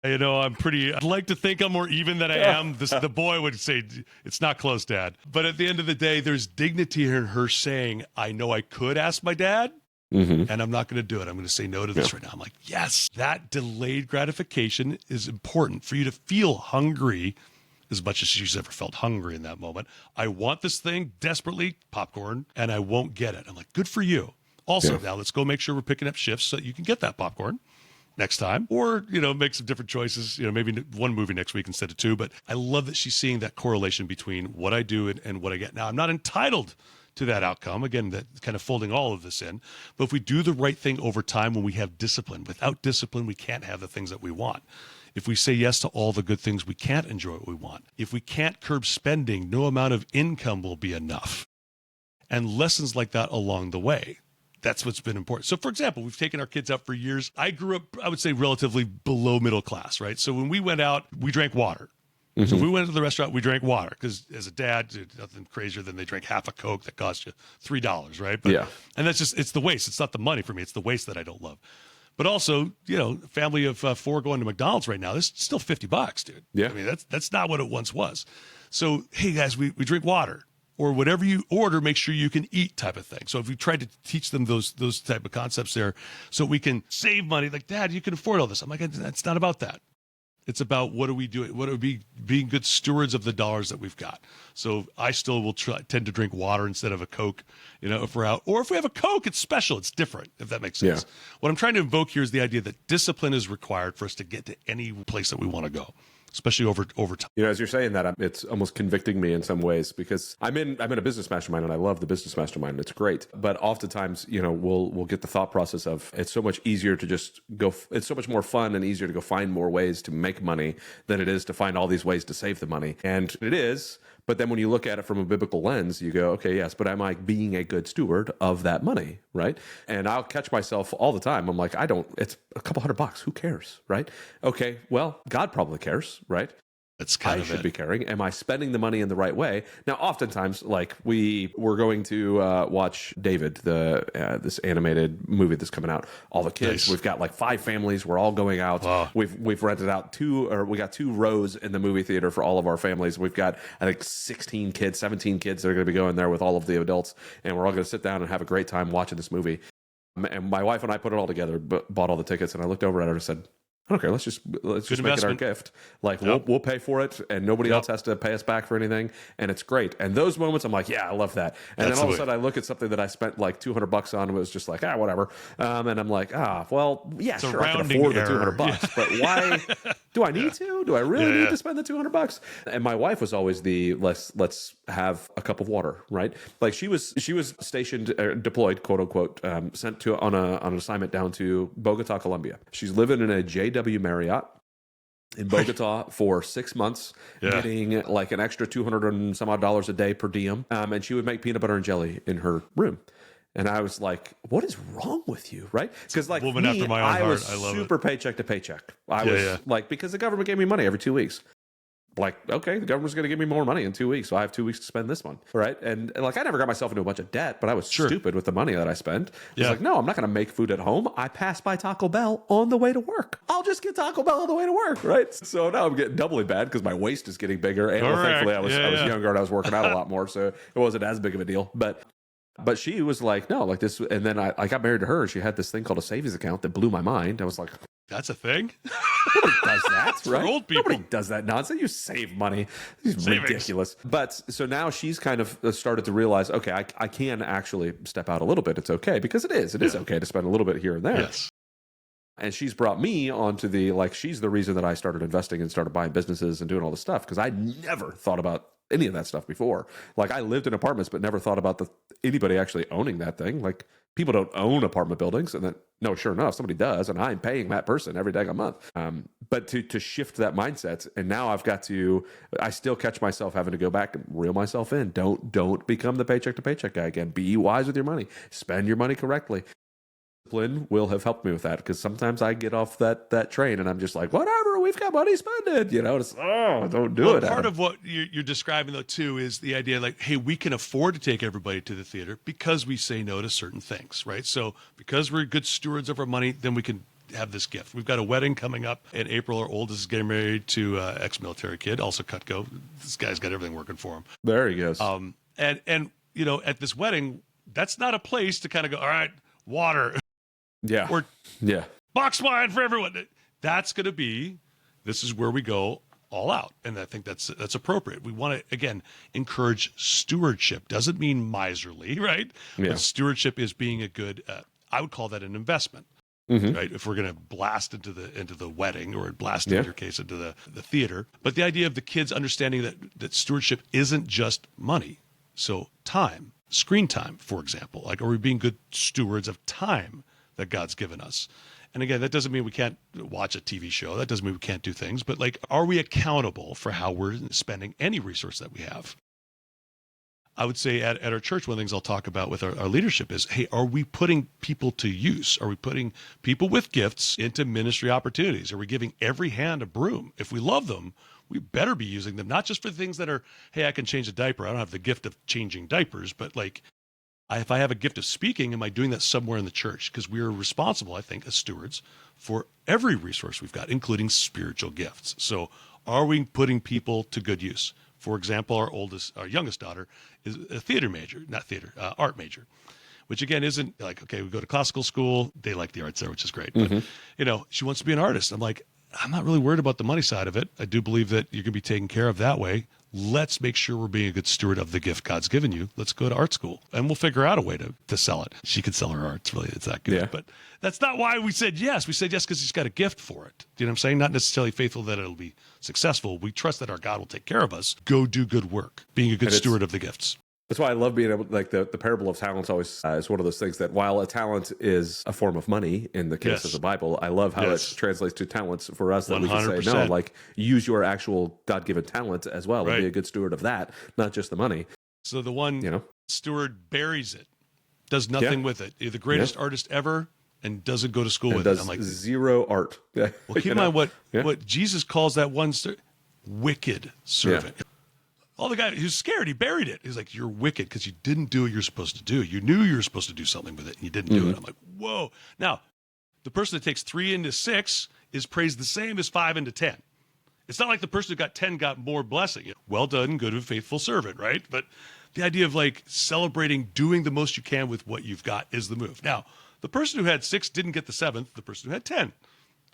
You know, I'd like to think I'm more even than I am. The boy would say, it's not close, Dad. But at the end of the day, there's dignity in her saying, I know I could ask my dad, and I'm not going to do it. I'm going to say no to this right now. I'm like, yes, that delayed gratification is important for you to feel hungry as much as she's ever felt hungry in that moment. I want this thing desperately, popcorn, and I won't get it. I'm like, good for you. Also, now let's go make sure we're picking up shifts so you can get that popcorn next time, or, you know, make some different choices, you know, maybe one movie next week instead of 2. But I love that she's seeing that correlation between what I do and what I get. Now, I'm not entitled to that outcome. Again, that kind of folding all of this in. But if we do the right thing over time, when we have discipline, without discipline, we can't have the things that we want. If we say yes to all the good things, we can't enjoy what we want. If we can't curb spending, no amount of income will be enough. And lessons like that along the way. That's what's been important. So, for example, we've taken our kids out for years. I grew up, I would say, relatively below middle class, right? So when we went out, we drank water. So if we went to the restaurant, we drank water because as a dad, nothing crazier than they drank half a Coke that cost you $3, right? But, and that's just, it's the waste. It's not the money for me. It's the waste that I don't love. But also, you know, a family of 4 going to McDonald's right now, this is still $50, dude. Yeah. I mean, that's not what it once was. So, hey, guys, we drink water. Or whatever you order, make sure you can eat type of thing. So if we tried to teach them those type of concepts there so we can save money, like, Dad, you can afford all this. I'm like, it's not about that. It's about what are we doing? What are we being good stewards of the dollars that we've got? So I still will tend to drink water instead of a Coke, you know, if we're out. Or if we have a Coke, it's special. It's different, if that makes sense. What I'm trying to invoke here is the idea that discipline is required for us to get to any place that we want to go, especially over time. You know, as you're saying that, it's almost convicting me in some ways because I'm in a business mastermind and I love the business mastermind. It's great. But oftentimes, you know, we'll get the thought process of it's so much easier to just go. It's so much more fun and easier to go find more ways to make money than it is to find all these ways to save the money. And it is. But then when you look at it from a biblical lens, you go, okay, yes, but am I being a good steward of that money, right? And I'll catch myself all the time. I'm like, it's a couple $100. Who cares, right? Okay, well, God probably cares, right? That's kind I should be caring. Am I spending the money in the right way? Now, oftentimes, like we're going to watch David, this animated movie that's coming out. All the kids, we've got like 5 families. We're all going out. Wow. We've rented out we got 2 rows in the movie theater for all of our families. We've got, I think, 17 kids that are going to be going there with all of the adults, and we're all going to sit down and have a great time watching this movie. And my wife and I put it all together, bought all the tickets, and I looked over at her and said, I don't care. Let's just make it our gift. Like we'll pay for it, and nobody else has to pay us back for anything, and it's great. And those moments, I'm like, yeah, I love that. And then all of a sudden, I look at something that I spent like $200 on, and it was just like, whatever. And I'm like, well, yeah, it's sure, I can afford the $200, but why? Do I need to? Do I really need to spend the $200? And my wife was always the let's have a cup of water, right? Like she was stationed, deployed, quote unquote, sent on an assignment down to Bogota, Colombia. She's living in a JW Marriott in Bogota for 6 months, getting like an extra $200 and some odd a day per diem. And she would make peanut butter and jelly in her room. And I was like, what is wrong with you? Right? Because like Woman me, after my own I heart. was I love super paycheck to paycheck. I was like, because the government gave me money every 2 weeks. Like, okay, the government's going to give me more money in 2 weeks. So I have 2 weeks to spend this month. Right. And like, I never got myself into a bunch of debt, but I was stupid with the money that I spent. It's like, no, I'm not going to make food at home. I pass by Taco Bell on the way to work. I'll just get Taco Bell on the way to work. Right. So now I'm getting doubly bad because my waist is getting bigger. And thankfully I was younger and I was working out a lot more. So it wasn't as big of a deal. But she was like, no, like this. And then I got married to her and she had this thing called a savings account that blew my mind. I was like, that's a thing? Nobody does that, right? For old people. Nobody does that nonsense. You save money. It's ridiculous. But so now she's kind of started to realize, okay, I can actually step out a little bit. It's okay because it is okay to spend a little bit here and there. Yes. And she's brought me onto the, like, she's the reason that I started investing and started buying businesses and doing all this stuff because I never thought about any of that stuff before. Like I lived in apartments, but never thought about anybody actually owning that thing. Like people don't own apartment buildings, and then no, sure enough, somebody does, and I'm paying that person every day a month. But to shift that mindset, and now I still catch myself having to go back and reel myself in. Don't become the paycheck to paycheck guy again. Be wise with your money. Spend your money correctly. Discipline will have helped me with that because sometimes I get off that train and I'm just like, whatever, we've got money, spend it. You know, it's don't do it. Part of what you're describing though too is the idea like, hey, we can afford to take everybody to the theater because we say no to certain things, right? So because we're good stewards of our money, then we can have this gift. We've got a wedding coming up in April. Our oldest is getting married to ex-military kid, also Cutco. This guy's got everything working for him. There he goes. And you know, at this wedding, that's not a place to kind of go, all right, water. Yeah. Or box wine for everyone. That's going to be, this is where we go all out. And I think that's appropriate. We want to, again, encourage stewardship. Doesn't mean miserly, right? Yeah. But stewardship is being a good, I would call that an investment, right? If we're going to blast into the wedding or blast in your case into the theater. But the idea of the kids understanding that stewardship isn't just money. So time, screen time, for example, like, are we being good stewards of time that God's given us? And again, that doesn't mean we can't watch a TV show. That doesn't mean we can't do things. But like, are we accountable for how we're spending any resource that we have? I would say at our church, one of the things I'll talk about with our leadership is, hey, are we putting people to use? Are we putting people with gifts into ministry opportunities? Are we giving every hand a broom? If we love them, we better be using them, not just for things that are, hey, I can change a diaper. I don't have the gift of changing diapers, but like, if I have a gift of speaking, am I doing that somewhere in the church? Because we are responsible, I think, as stewards for every resource we've got, including spiritual gifts. So are we putting people to good use? For example, our youngest daughter is a art major, which again isn't like, okay, we go to classical school. They like the arts there, which is great. But, you know, she wants to be an artist. I'm like, I'm not really worried about the money side of it. I do believe that you're going to be taken care of that way. Let's make sure we're being a good steward of the gift God's given you. Let's go to art school and we'll figure out a way to sell it. She can sell her art. It's that good. Yeah. But that's not why we said yes. We said yes because she's got a gift for it. Do you know what I'm saying? Not necessarily faithful that it'll be successful. We trust that our God will take care of us. Go do good work, being a good steward of the gifts. That's why I love being able, like the parable of talents always is one of those things that while a talent is a form of money in the case of the Bible, I love how it translates to talents for us that 100%. We can say, no, like use your actual God-given talent as well and be a good steward of that, not just the money. So the one steward buries it, does nothing with it. You're the greatest artist ever and doesn't go to school with it. I'm like, zero art. Well, keep in mind what Jesus calls that one wicked servant. Yeah. Oh, the guy who's scared, he buried it. He's like, you're wicked because you didn't do what you're supposed to do. You knew you were supposed to do something with it, and you didn't do it. I'm like, whoa. Now, the person that takes 3 into 6 is praised the same as 5 into 10. It's not like the person who got 10 got more blessing. Well done, good and faithful servant, right? But the idea of like celebrating doing the most you can with what you've got is the move. Now, the person who had 6 didn't get the 7th. The person who had 10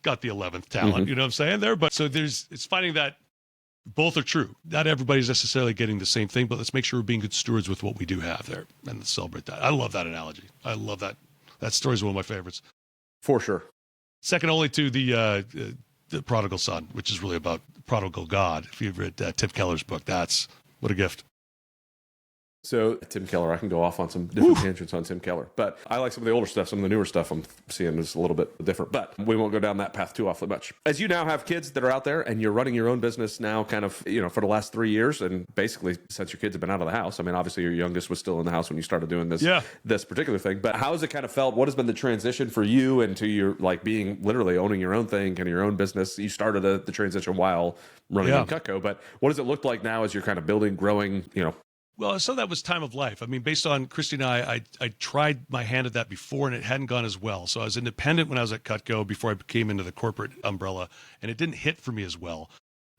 got the 11th talent. You know what I'm saying there? But so it's finding that both are true. Not everybody's necessarily getting the same thing, but let's make sure we're being good stewards with what we do have there and let's celebrate that. I love that analogy. I love that. That story is one of my favorites. For sure. Second only to the prodigal son, which is really about prodigal God. If you've read Tim Keller's book, that's what a gift. So Tim Keller, I can go off on some different tangents on Tim Keller, but I like some of the older stuff. Some of the newer stuff I'm seeing is a little bit different, but we won't go down that path too awfully much. As you now have kids that are out there and you're running your own business now kind of, for the last 3 years and basically since your kids have been out of the house. I mean, obviously your youngest was still in the house when you started doing this particular thing, but how has it kind of felt? What has been the transition for you into your being literally owning your own thing and your own business? You started the transition while running in Cutco, but what does it look like now as you're kind of building, growing, Well, so that was time of life. I mean, based on Christy and I tried my hand at that before and it hadn't gone as well. So I was independent when I was at Cutco before I came into the corporate umbrella, and it didn't hit for me as well.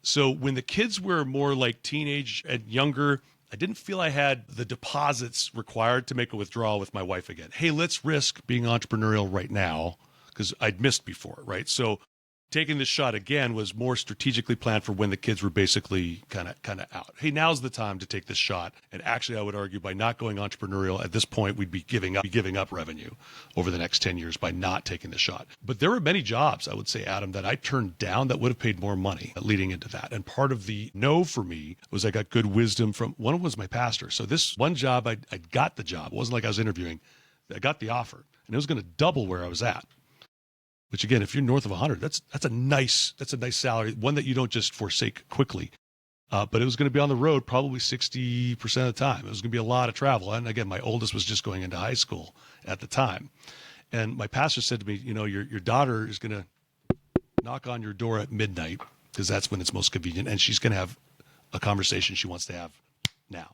So when the kids were more like teenage and younger, I didn't feel I had the deposits required to make a withdrawal with my wife again. Hey, let's risk being entrepreneurial right now because I'd missed before, right? So taking this shot again was more strategically planned for when the kids were basically kind of out. Hey, now's the time to take this shot. And actually, I would argue by not going entrepreneurial at this point, we'd be giving up revenue over the next 10 years by not taking the shot. But there were many jobs, I would say, Adam, that I turned down that would have paid more money leading into that. And part of the no for me was I got good wisdom from one was my pastor. So this one job, I got the job. It wasn't like I was interviewing. I got the offer, and it was going to double where I was at. Which again, if you're north of 100, that's a nice salary, one that you don't just forsake quickly. But it was going to be on the road probably 60% of the time. It was going to be a lot of travel. And again, my oldest was just going into high school at the time. And my pastor said to me, your daughter is going to knock on your door at midnight because that's when it's most convenient. And she's going to have a conversation she wants to have now.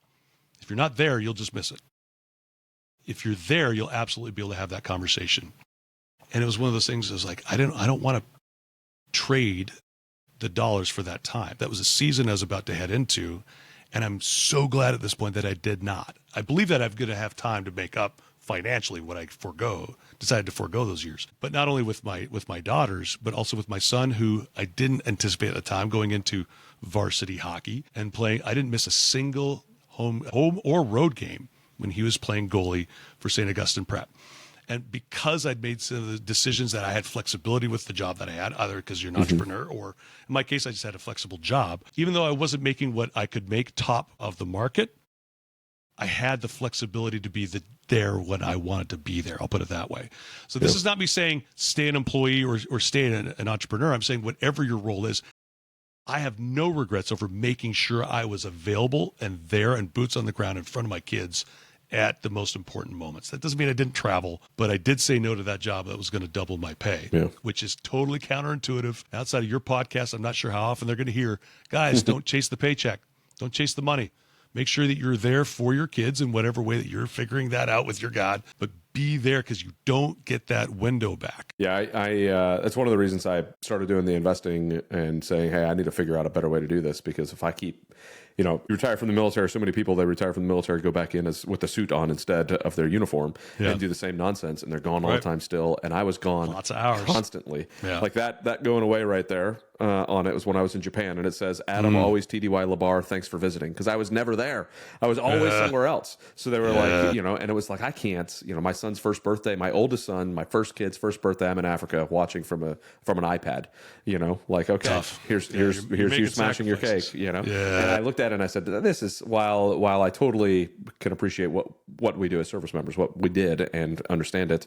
If you're not there, you'll just miss it. If you're there, you'll absolutely be able to have that conversation. And it was one of those things. I was like, I don't want to trade the dollars for that time. That was a season I was about to head into, and I'm so glad at this point that I did not. I believe that I'm going to have time to make up financially what I decided to forego those years. But not only with my daughters, but also with my son, who I didn't anticipate at the time going into varsity hockey and playing. I didn't miss a single home or road game when he was playing goalie for St. Augustine Prep. And because I'd made some of the decisions that I had flexibility with the job that I had, either because you're an entrepreneur or in my case, I just had a flexible job. Even though I wasn't making what I could make top of the market, I had the flexibility to be there when I wanted to be there. I'll put it that way. So this is not me saying stay an employee or stay an entrepreneur. I'm saying whatever your role is, I have no regrets over making sure I was available and there and boots on the ground in front of my kids at the most important moments. That doesn't mean I didn't travel, but I did say no to that job that was going to double my pay, which is totally counterintuitive. Outside of your podcast, I'm not sure how often they're going to hear, guys, don't chase the paycheck. Don't chase the money. Make sure that you're there for your kids in whatever way that you're figuring that out with your God, but be there because you don't get that window back. Yeah, I that's one of the reasons I started doing the investing and saying, hey, I need to figure out a better way to do this, because if I keep, you retire from the military, so many people, they retire from the military, go back in with the suit on instead of their uniform and do the same nonsense, and they're gone all the time still. And I was gone lots of hours constantly. Like that going away right there on it was when I was in Japan, and it says, Adam, always TDY Labar, thanks for visiting, because I was never there. I was always somewhere else. So they were like, and it was like, I can't, my son's first birthday, my oldest son, my first kid's first birthday, I'm in Africa watching from an iPad, like, okay, tough. here's you smashing your cake, And I looked at it and I said, this is, while I totally can appreciate what we do as service members, what we did and understand it,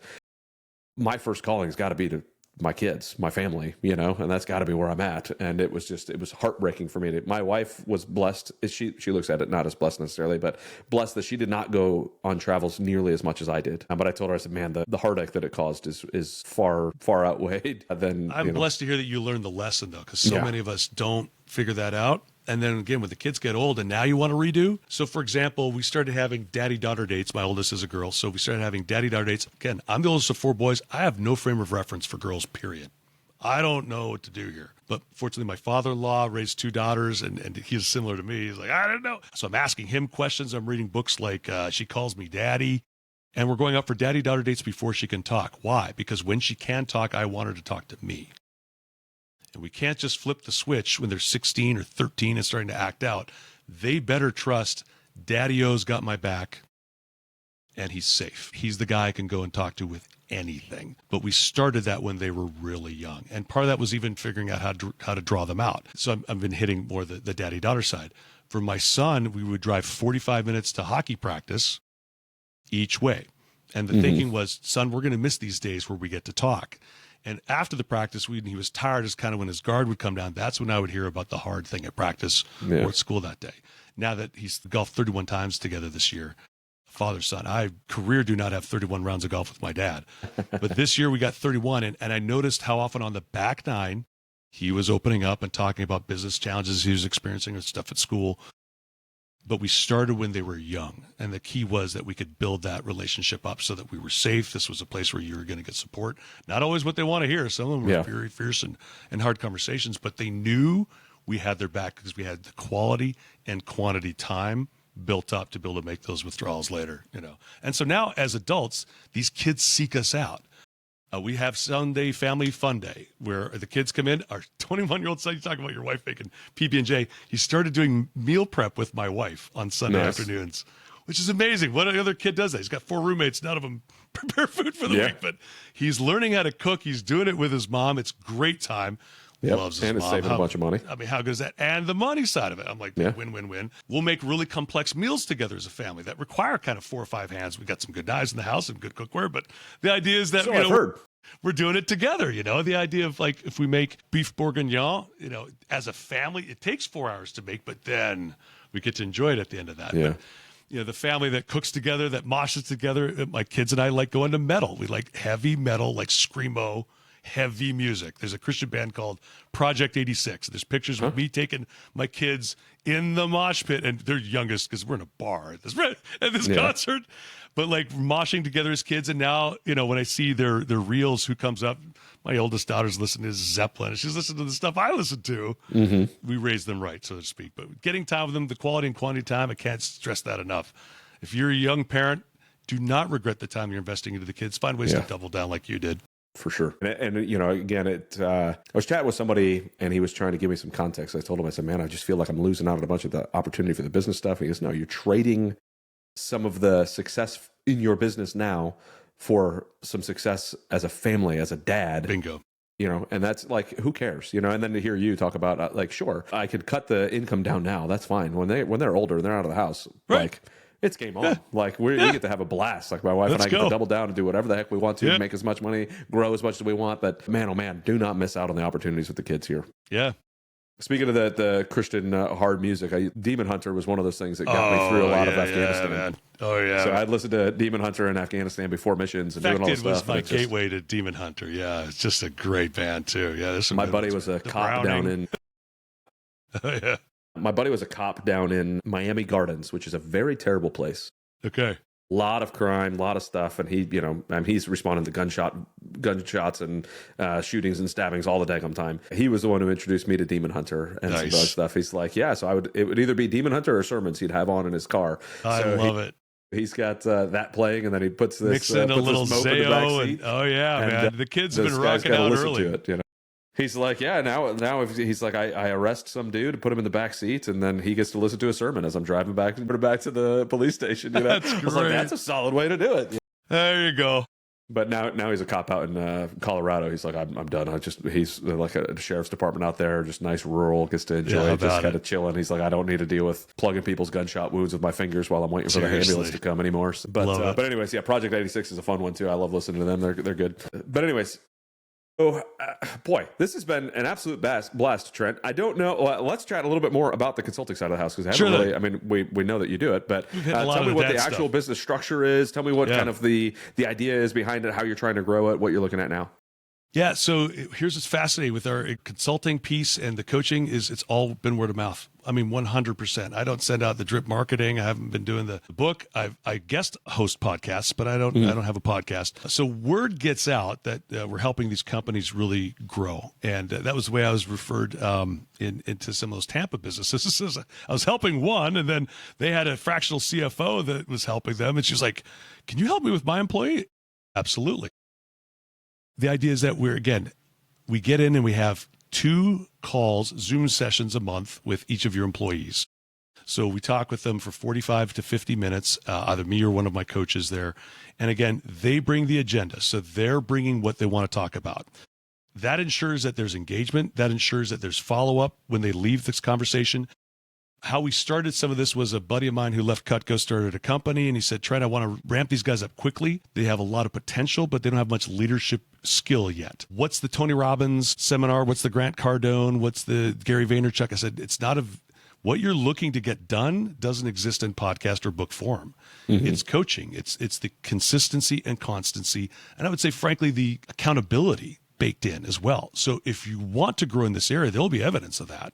my first calling has got to be to my kids, my family, and that's got to be where I'm at. And it was heartbreaking for me. My wife was blessed. She looks at it not as blessed necessarily, but blessed that she did not go on travels nearly as much as I did. But I told her, I said, man, the heartache that it caused is far, far outweighed than. I'm blessed to hear that you learned the lesson, though, because so many of us don't figure that out. And then again, when the kids get old and now you want to redo. So for example, we started having daddy-daughter dates. My oldest is a girl. So we started having daddy-daughter dates. Again, I'm the oldest of 4 boys. I have no frame of reference for girls, period. I don't know what to do here. But fortunately, my father-in-law raised 2 daughters, and he's similar to me. He's like, I don't know. So I'm asking him questions. I'm reading books like She Calls Me Daddy. And we're going out for daddy-daughter dates before she can talk. Why? Because when she can talk, I want her to talk to me. And we can't just flip the switch when they're 16 or 13 and starting to act out. They better trust Daddy-O's got my back and he's safe. He's the guy I can go and talk to with anything. But we started that when they were really young. And part of that was even figuring out how to draw them out. So I've been hitting more the daddy-daughter side. For my son, we would drive 45 minutes to hockey practice each way. And the thinking was, son, we're going to miss these days where we get to talk. And after the practice, he was tired, is kind of when his guard would come down. That's when I would hear about the hard thing at practice or at school that day. Now that he's golfed 31 times together this year, father, son, I do not have 31 rounds of golf with my dad. But this year we got 31. And I noticed how often on the back nine, he was opening up and talking about business challenges he was experiencing or stuff at school. But we started when they were young. And the key was that we could build that relationship up so that we were safe. This was a place where you were going to get support. Not always what they want to hear. Some of them were very fierce and hard conversations, but they knew we had their back because we had the quality and quantity time built up to be able to make those withdrawals later, And so now as adults, these kids seek us out. We have Sunday Family Fun Day where the kids come in. Our 21-year-old son, you talk about your wife making PB&J. He started doing meal prep with my wife on Sunday afternoons, which is amazing. What other kid does that? He's got 4 roommates. None of them prepare food for the week, but he's learning how to cook. He's doing it with his mom. It's great time. Loves his and it's mom. saving a bunch of money. I mean, how good is that? And the money side of it. I'm like, win, win, win. We'll make really complex meals together as a family that require kind of 4 or 5 hands. We got some good knives in the house and good cookware, but the idea is that we're doing it together. The idea of like if we make beef bourguignon, as a family, it takes 4 hours to make, but then we get to enjoy it at the end of that. Yeah. But, the family that cooks together, that moshes together. My kids and I like going to metal. We like heavy metal, like screamo. Heavy music. There's a Christian band called Project 86. There's pictures of me taking my kids in the mosh pit, and they're youngest because we're in a bar at this concert, but like moshing together as kids. And now, when I see their reels, who comes up, my oldest daughter's listening to Zeppelin, and she's listening to the stuff I listen to. We raised them right, so to speak. But getting time with them, the quality and quantity time, I can't stress that enough. If you're a young parent, do not regret the time you're investing into the kids. Find ways to double down like you did. For sure. And again, I was chatting with somebody and he was trying to give me some context. I told him, I said, man, I just feel like I'm losing out on a bunch of the opportunity for the business stuff. He goes, no, you're trading some of the success in your business now for some success as a family, as a dad. Bingo. And that's like, who cares, and then to hear you talk about like, sure, I could cut the income down now. That's fine. When they're older and they're out of the house, like, it's game on. Yeah. Like we get to have a blast. Like my wife and I get to double down and do whatever the heck we want to, make as much money, grow as much as we want. But man, oh man, do not miss out on the opportunities with the kids here. Yeah. Speaking of the Christian hard music, Demon Hunter was one of those things that got me through a lot of Afghanistan. Man. Oh yeah. So I'd listened to Demon Hunter in Afghanistan before missions and doing all this stuff. Was my gateway to Demon Hunter. Yeah, it's just a great band too. Yeah, my buddy was a cop down in. Oh yeah. My buddy was a cop down in Miami Gardens, which is a very terrible place. Okay. A lot of crime, a lot of stuff, and he's responding to gunshots and shootings and stabbings all the daggum time. He was the one who introduced me to Demon Hunter and some other stuff. He's like, so it would either be Demon Hunter or sermons he'd have on in his car. I love it. He's got that playing, and then he puts this mix in a little Zayo, man, the kids have been rocking out early. To it, He's like, now if he's like, I arrest some dude, put him in the back seat, and then he gets to listen to a sermon as I'm driving back to the police station. That's I great. was like, that's a solid way to do it. There you go. But now he's a cop out in Colorado. He's like, I'm done. He's like a sheriff's department out there, just nice rural, gets to enjoy it, just kind of chilling. He's like, I don't need to deal with plugging people's gunshot wounds with my fingers while I'm waiting for the ambulance to come anymore. But anyways, Project 86 is a fun one too. I love listening to them. They're good. But anyways. Oh, boy, this has been an absolute blast, Trent. I don't know. Let's chat a little bit more about the consulting side of the house, because we know that you do it, but tell me what the actual business structure is. Tell me what kind of the idea is behind it, how you're trying to grow it, what you're looking at now. Yeah, so here's what's fascinating with our consulting piece and the coaching is it's all been word of mouth. I mean, 100%. I don't send out the drip marketing. I haven't been doing the book. I guest host podcasts, but I don't have a podcast. So word gets out that we're helping these companies really grow. And that was the way I was referred into some of those Tampa businesses. I was helping one, and then they had a fractional CFO that was helping them. And she was like, can you help me with my employee? Absolutely. The idea is that we get in and we have 2 calls, Zoom sessions a month with each of your employees. So we talk with them for 45 to 50 minutes, either me or one of my coaches there. And again, they bring the agenda. So they're bringing what they want to talk about. That ensures that there's engagement. That ensures that there's follow-up when they leave this conversation. how we started some of this was a buddy of mine who left Cutco, started a company, and he said, Trent, I want to ramp these guys up quickly. They have a lot of potential, but they don't have much leadership skill yet. What's the Tony Robbins seminar? What's the Grant Cardone? What's the Gary Vaynerchuk? I said, it's not what you're looking to get done doesn't exist in podcast or book form. It's coaching. It's the consistency and constancy. And I would say, frankly, the accountability baked in as well. So if you want to grow in this area, there'll be evidence of that.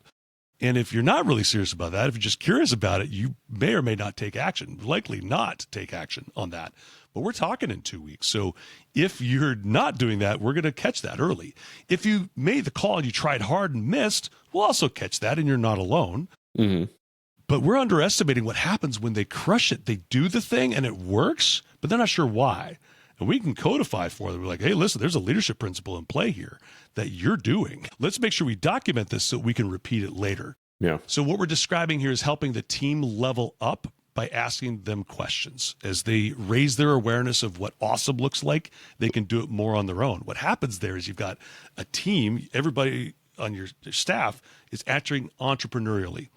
And if you're not really serious about that, if you're just curious about it, you may or may not take action, likely not take action on that. But we're talking in 2 weeks. So if you're not doing that, we're going to catch that early. If you made the call and you tried hard and missed, we'll also catch that, and you're not alone. But we're underestimating what happens when they crush it. They do the thing and it works, but they're not sure why. And we can codify for them. We're like, hey, listen, there's a leadership principle in play here that you're doing. Let's make sure we document this so we can repeat it later. Yeah. So what we're describing here is helping the team level up by asking them questions. As they raise their awareness of what awesome looks like, they can do it more on their own. What happens there is you've got a team, everybody on your staff is acting entrepreneurially.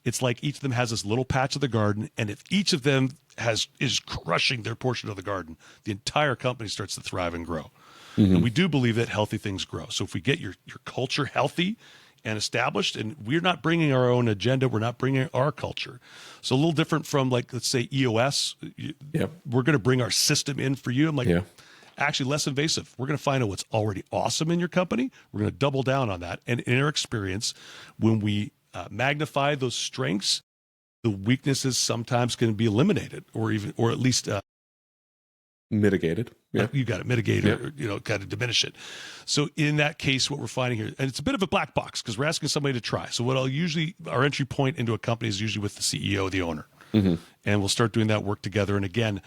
It's like each of them has this little patch of the garden, and if each of them is crushing their portion of the garden, the entire company starts to thrive and grow. And we do believe that healthy things grow. So if we get your culture healthy and established, and we're not bringing our own agenda, we're not bringing our culture. So a little different from, like, let's say EOS. We're going to bring our system in for you. I'm like, actually less invasive. We're going to find out what's already awesome in your company. We're going to double down on that. And in our experience, when we magnify those strengths, the weaknesses sometimes can be eliminated, or at least mitigated. You got it, mitigate or kind of diminish it. So in that case, what we're finding here, and it's a bit of a black box because we're asking somebody to try. So our entry point into a company is usually with the CEO, the owner, and we'll start doing that work together. And again,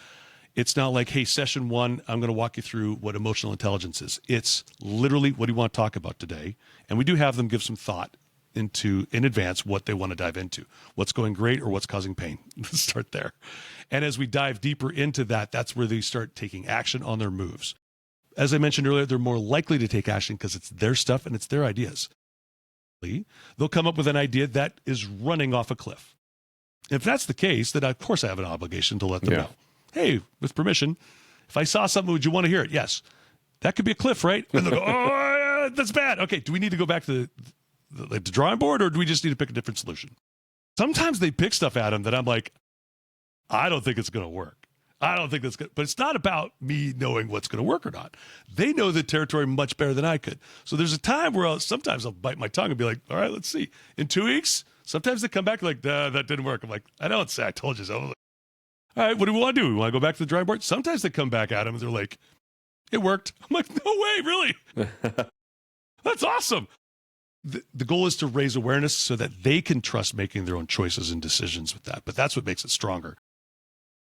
it's not like, hey, session 1, I'm going to walk you through what emotional intelligence is. It's literally, what do you want to talk about today? And we do have them give some thought in advance what they want to dive into, what's going great or what's causing pain. Let's start there. And as we dive deeper into that, that's where they start taking action on their moves. As I mentioned earlier, they're more likely to take action because it's their stuff and it's their ideas. They'll come up with an idea that is running off a cliff. If that's the case, then of course I have an obligation to let them know. Hey, with permission, if I saw something, would you want to hear it? Yes. That could be a cliff, right? And they'll go, oh, that's bad. Okay, do we need to go back to the drawing board, or do we just need to pick a different solution? Sometimes they pick stuff at them that I'm like, I don't think it's going to work. I don't think that's good. But it's not about me knowing what's going to work or not. They know the territory much better than I could. So there's a time where sometimes I'll bite my tongue and be like, all right, let's see. In 2 weeks, sometimes they come back like, that didn't work. I'm like, I don't say I told you so. Like, all right, what do we want to do? We want to go back to the drawing board? Sometimes they come back at them and they're like, it worked. I'm like, no way, really? That's awesome. The goal is to raise awareness so that they can trust making their own choices and decisions with that. But that's what makes it stronger.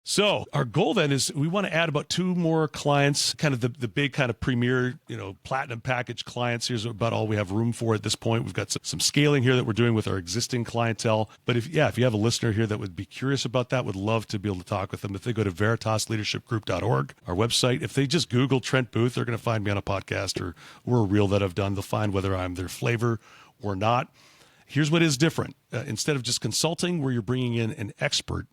So our goal then is we want to add about 2 more clients, kind of the big kind of premier, platinum package clients. Here's about all we have room for at this point. We've got some scaling here that we're doing with our existing clientele. But if you have a listener here that would be curious about that, would love to be able to talk with them. If they go to veritasleadershipgroup.org, our website, if they just Google Trent Booth, they're going to find me on a podcast or a reel that I've done. They'll find whether I'm their flavor or not. Here's what is different. Instead of just consulting where you're bringing in an expert,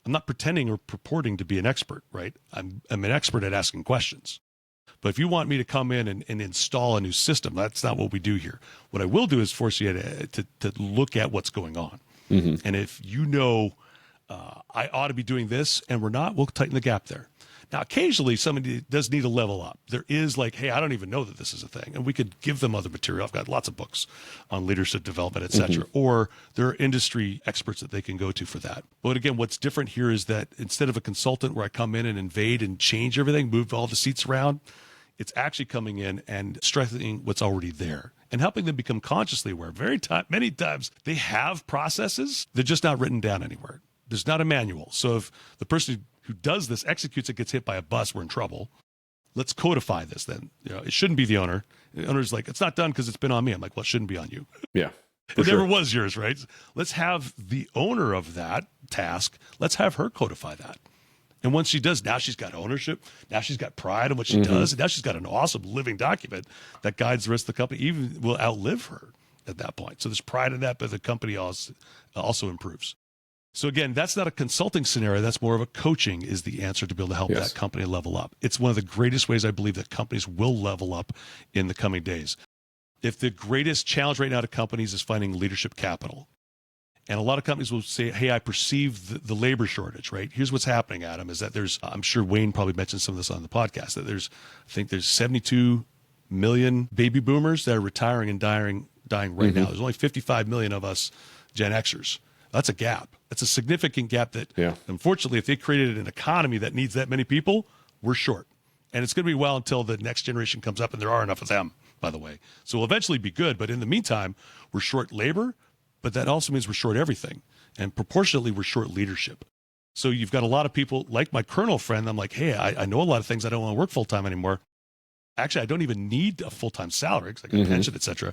I'm not pretending or purporting to be an expert, right? I'm an expert at asking questions. But if you want me to come in and install a new system, that's not what we do here. What I will do is force you to look at what's going on. And if I ought to be doing this and we're not, we'll tighten the gap there. Now, occasionally somebody does need to level up. There is like, hey, I don't even know that this is a thing. And we could give them other material. I've got lots of books on leadership development, et cetera. Or there are industry experts that they can go to for that. But again, what's different here is that instead of a consultant where I come in and invade and change everything, move all the seats around, it's actually coming in and strengthening what's already there and helping them become consciously aware. Many times they have processes, they're just not written down anywhere. There's not a manual. So if the person who does this executes it, gets hit by a bus, we're in trouble. Let's codify this then. It shouldn't be the owner. The owner's like, it's not done because it's been on me. I'm like, well, it shouldn't be on you. Yeah. It never was yours, right? Let's have the owner of that task, let's have her codify that. And once she does, now she's got ownership. Now she's got pride in what she does. And now she's got an awesome living document that guides the rest of the company, even will outlive her. at that point. So there's pride in that, but the company also improves. So again, that's not a consulting scenario. That's more of a coaching is the answer to be able to help that company level up. It's one of the greatest ways I believe that companies will level up in the coming days. If the greatest challenge right now to companies is finding leadership capital, and a lot of companies will say, hey, I perceive the labor shortage, right? Here's what's happening, Adam, is that there's, I'm sure Wayne probably mentioned some of this on the podcast, that I think there's 72 million baby boomers that are retiring and dying right now. There's only 55 million of us Gen Xers. That's a gap. That's a significant gap that, unfortunately, if they created an economy that needs that many people, we're short. And it's going to be well until the next generation comes up, and there are enough of them, by the way. So we'll eventually be good. But in the meantime, we're short labor, but that also means we're short everything. And proportionately, we're short leadership. So you've got a lot of people, like my Colonel friend, I'm like, hey, I know a lot of things. I don't want to work full-time anymore. Actually, I don't even need a full-time salary because I got a pension, et cetera.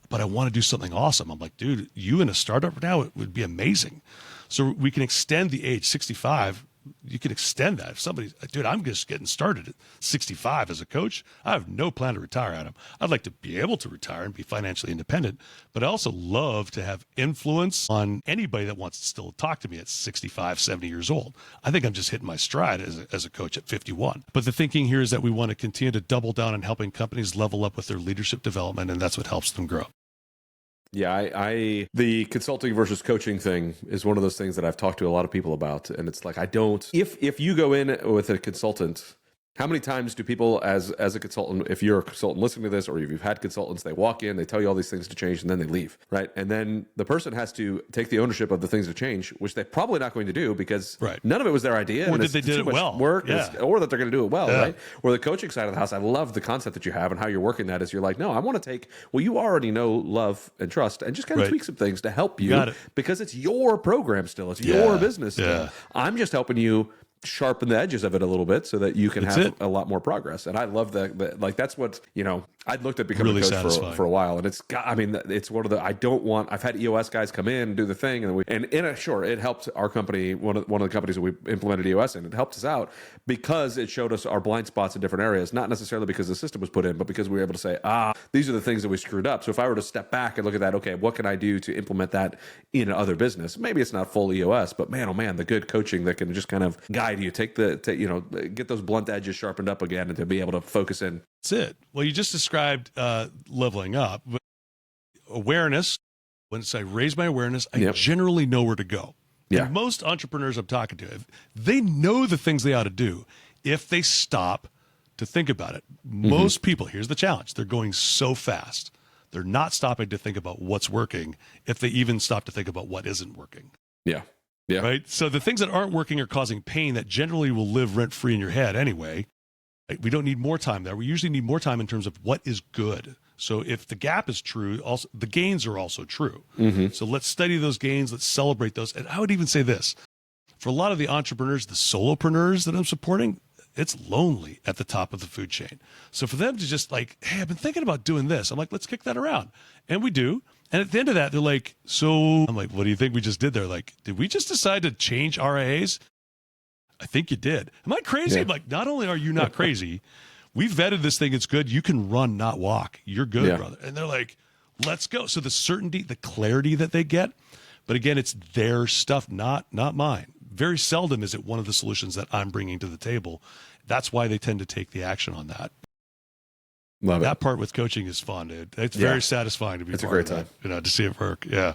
But I want to do something awesome. I'm like, dude, you in a startup now, it would be amazing. So we can extend the age 65. You can extend that. If somebody's, dude, I'm just getting started at 65 as a coach. I have no plan to retire, Adam. I'd like to be able to retire and be financially independent, but I also love to have influence on anybody that wants to still talk to me at 65, 70 years old. I think I'm just hitting my stride as a coach at 51. But the thinking here is that we want to continue to double down on helping companies level up with their leadership development, and that's what helps them grow. Yeah, the consulting versus coaching thing is one of those things that I've talked to a lot of people about. And it's like, if you go in with a consultant, how many times do people as a consultant, if you're a consultant listening to this, or if you've had consultants, they walk in, they tell you all these things to change, and then they leave, right? And then the person has to take the ownership of the things to change, which they're probably not going to do because none of it was their idea. Or that they did it well. Or that they're going to do it well, right? Or the coaching side of the house, I love the concept that you have and how you're working that is you're like, no, I want to take what you already know, love, and trust, and just kind of tweak some things to help you because it's your program still. It's your business still. I'm just helping you sharpen the edges of it a little bit so that you can have a lot more progress. And I love that. Like, that's what, I'd looked at becoming a coach for a while, and it's one of the, I've had EOS guys come in and do the thing. It helped our company, one of the companies that we implemented EOS in, it helped us out because it showed us our blind spots in different areas, not necessarily because the system was put in, but because we were able to say, these are the things that we screwed up. So if I were to step back and look at that, okay, what can I do to implement that in other business? Maybe it's not full EOS, but man, oh man, the good coaching that can just kind of guide you, get those blunt edges sharpened up again, and to be able to focus in. That's it. Well, you just described leveling up. Awareness. Once I raise my awareness, I generally know where to go. Yeah. And most entrepreneurs I'm talking to, they know the things they ought to do if they stop to think about it. Most people, here's the challenge, they're going so fast. They're not stopping to think about what's working if they even stop to think about what isn't working. Yeah. Yeah. Right. So the things that aren't working are causing pain that generally will live rent free in your head anyway. We don't need more time there. We usually need more time in terms of what is good. So if the gap is true, also the gains are also true. So let's study those gains. Let's celebrate those. And I would even say this, for a lot of the entrepreneurs, the solopreneurs that I'm supporting, it's lonely at the top of the food chain. So for them to just like, hey, I've been thinking about doing this. I'm like, let's kick that around. And we do. And at the end of that, they're like, so I'm like, what do you think we just did there? Like, did we just decide to change RIAs? I think you did. Am I crazy? Yeah. I'm like, not only are you not crazy, we vetted this thing. It's good. You can run, not walk. You're good, brother. And they're like, let's go. So the certainty, the clarity that they get, but again, it's their stuff, not mine. Very seldom is it one of the solutions that I'm bringing to the table. That's why they tend to take the action on that. Love that it. part with coaching is fun, dude. It's very satisfying to be. It's a great time, to see it work. Yeah,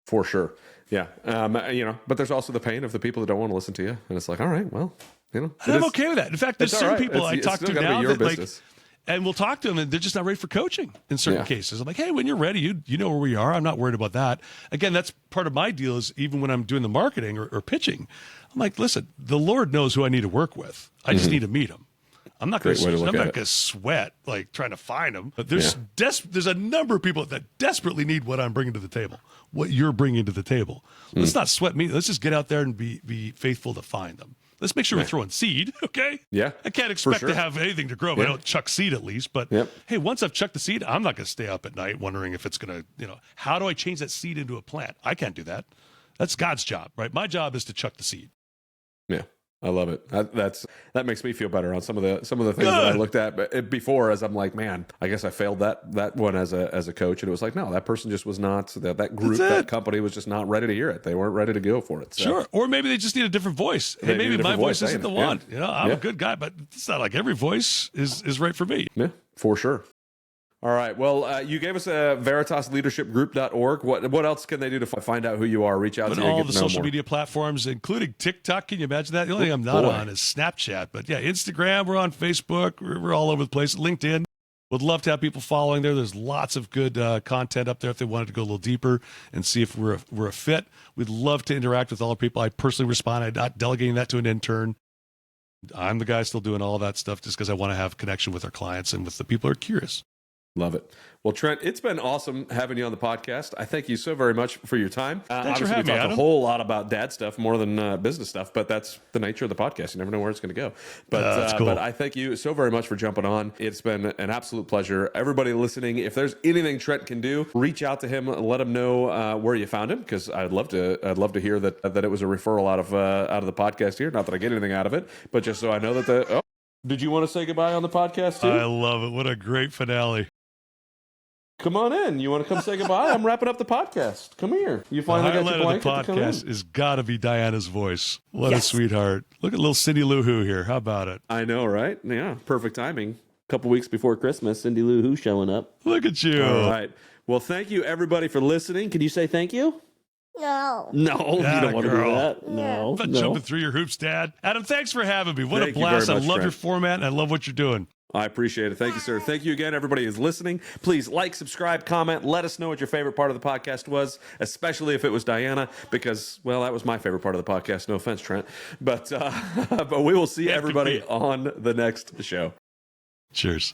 for sure. Yeah, but there's also the pain of the people that don't want to listen to you, and it's like, all right, well, I'm okay with that. In fact, there's certain people I talk to now that business. And we'll talk to them, and they're just not ready for coaching in certain cases. I'm like, hey, when you're ready, you know where we are. I'm not worried about that. Again, that's part of my deal is even when I'm doing the marketing or pitching, I'm like, listen, the Lord knows who I need to work with. I just need to meet him. I'm not going to sweat like trying to find them. But there's a number of people that desperately need what I'm bringing to the table, what you're bringing to the table. Let's not sweat me. Let's just get out there and be faithful to find them. Let's make sure we're throwing seed, okay? Yeah. I can't expect to have anything to grow if I don't chuck seed at least. But hey, once I've chucked the seed, I'm not going to stay up at night wondering if it's going to, how do I change that seed into a plant? I can't do that. That's God's job, right? My job is to chuck the seed. Yeah. I love it. That makes me feel better on some of the things that I looked at before, as I'm like, man, I guess I failed that one as a coach, and it was like, no, that person just was not, that group, that company was just not ready to hear it. They weren't ready to go for it. So. Sure, or maybe they just need a different voice. Hey, maybe my voice isn't the one. Yeah. You know, I'm a good guy, but it's not like every voice is right for me. Yeah, for sure. All right. Well, you gave us a VeritasLeadershipGroup.org. What else can they do to find out who you are, reach out to you? All the social media platforms, including TikTok. Can you imagine that? The only thing I'm not on is Snapchat. But yeah, Instagram, we're on Facebook. We're all over the place. LinkedIn. Would love to have people following there. There's lots of good content up there if they wanted to go a little deeper and see if we're a fit. We'd love to interact with all the people. I personally respond. I'm not delegating that to an intern. I'm the guy still doing all that stuff just because I want to have connection with our clients and with the people who are curious. Love it. Well, Trent, it's been awesome having you on the podcast. I thank you so very much for your time. Thanks for obviously, having we me, talked Adam. a whole lot about dad stuff more than business stuff, but that's the nature of the podcast. You never know where it's going to go. But that's cool. But I thank you so very much for jumping on. It's been an absolute pleasure. Everybody listening, if there's anything Trent can do, reach out to him, let him know where you found him, because I'd love to hear that it was a referral out of the podcast here. Not that I get anything out of it, but just so I know that did you want to say goodbye on the podcast too? I love it. What a great finale. Come on in. You want to come say goodbye? I'm wrapping up the podcast. Come here. You finally got your blanket the to come in. podcast has got to be Diana's voice. What a sweetheart. Look at little Cindy Lou Who here. How about it? I know, right? Yeah, perfect timing. A couple weeks before Christmas, Cindy Lou Who showing up. Look at you. All right. Well, thank you, everybody, for listening. Can you say thank you? No. No, you don't want to do girl. that. No, I'm not no. jumping through your hoops, Dad. Adam, thanks for having me. What Thank a you very blast. I much, love Trent. your format, and I love what you're doing. I appreciate it. Thank you, sir. Thank you again, everybody who's listening. Please like, subscribe, comment. Let us know what your favorite part of the podcast was, especially if it was Diana, because, well, that was my favorite part of the podcast. No offense, Trent. But we will see everybody on the next show. Cheers.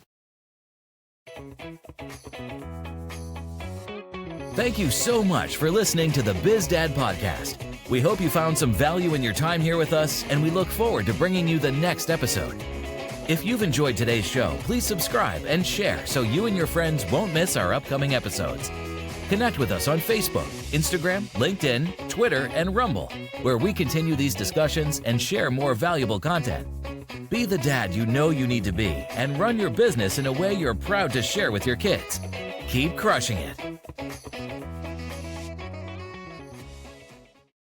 Thank you so much for listening to the BizDad Podcast. We hope you found some value in your time here with us, and we look forward to bringing you the next episode. If you've enjoyed today's show, please subscribe and share so you and your friends won't miss our upcoming episodes. Connect with us on Facebook, Instagram, LinkedIn, Twitter, and Rumble, where we continue these discussions and share more valuable content. Be the dad you know you need to be and run your business in a way you're proud to share with your kids. Keep crushing it.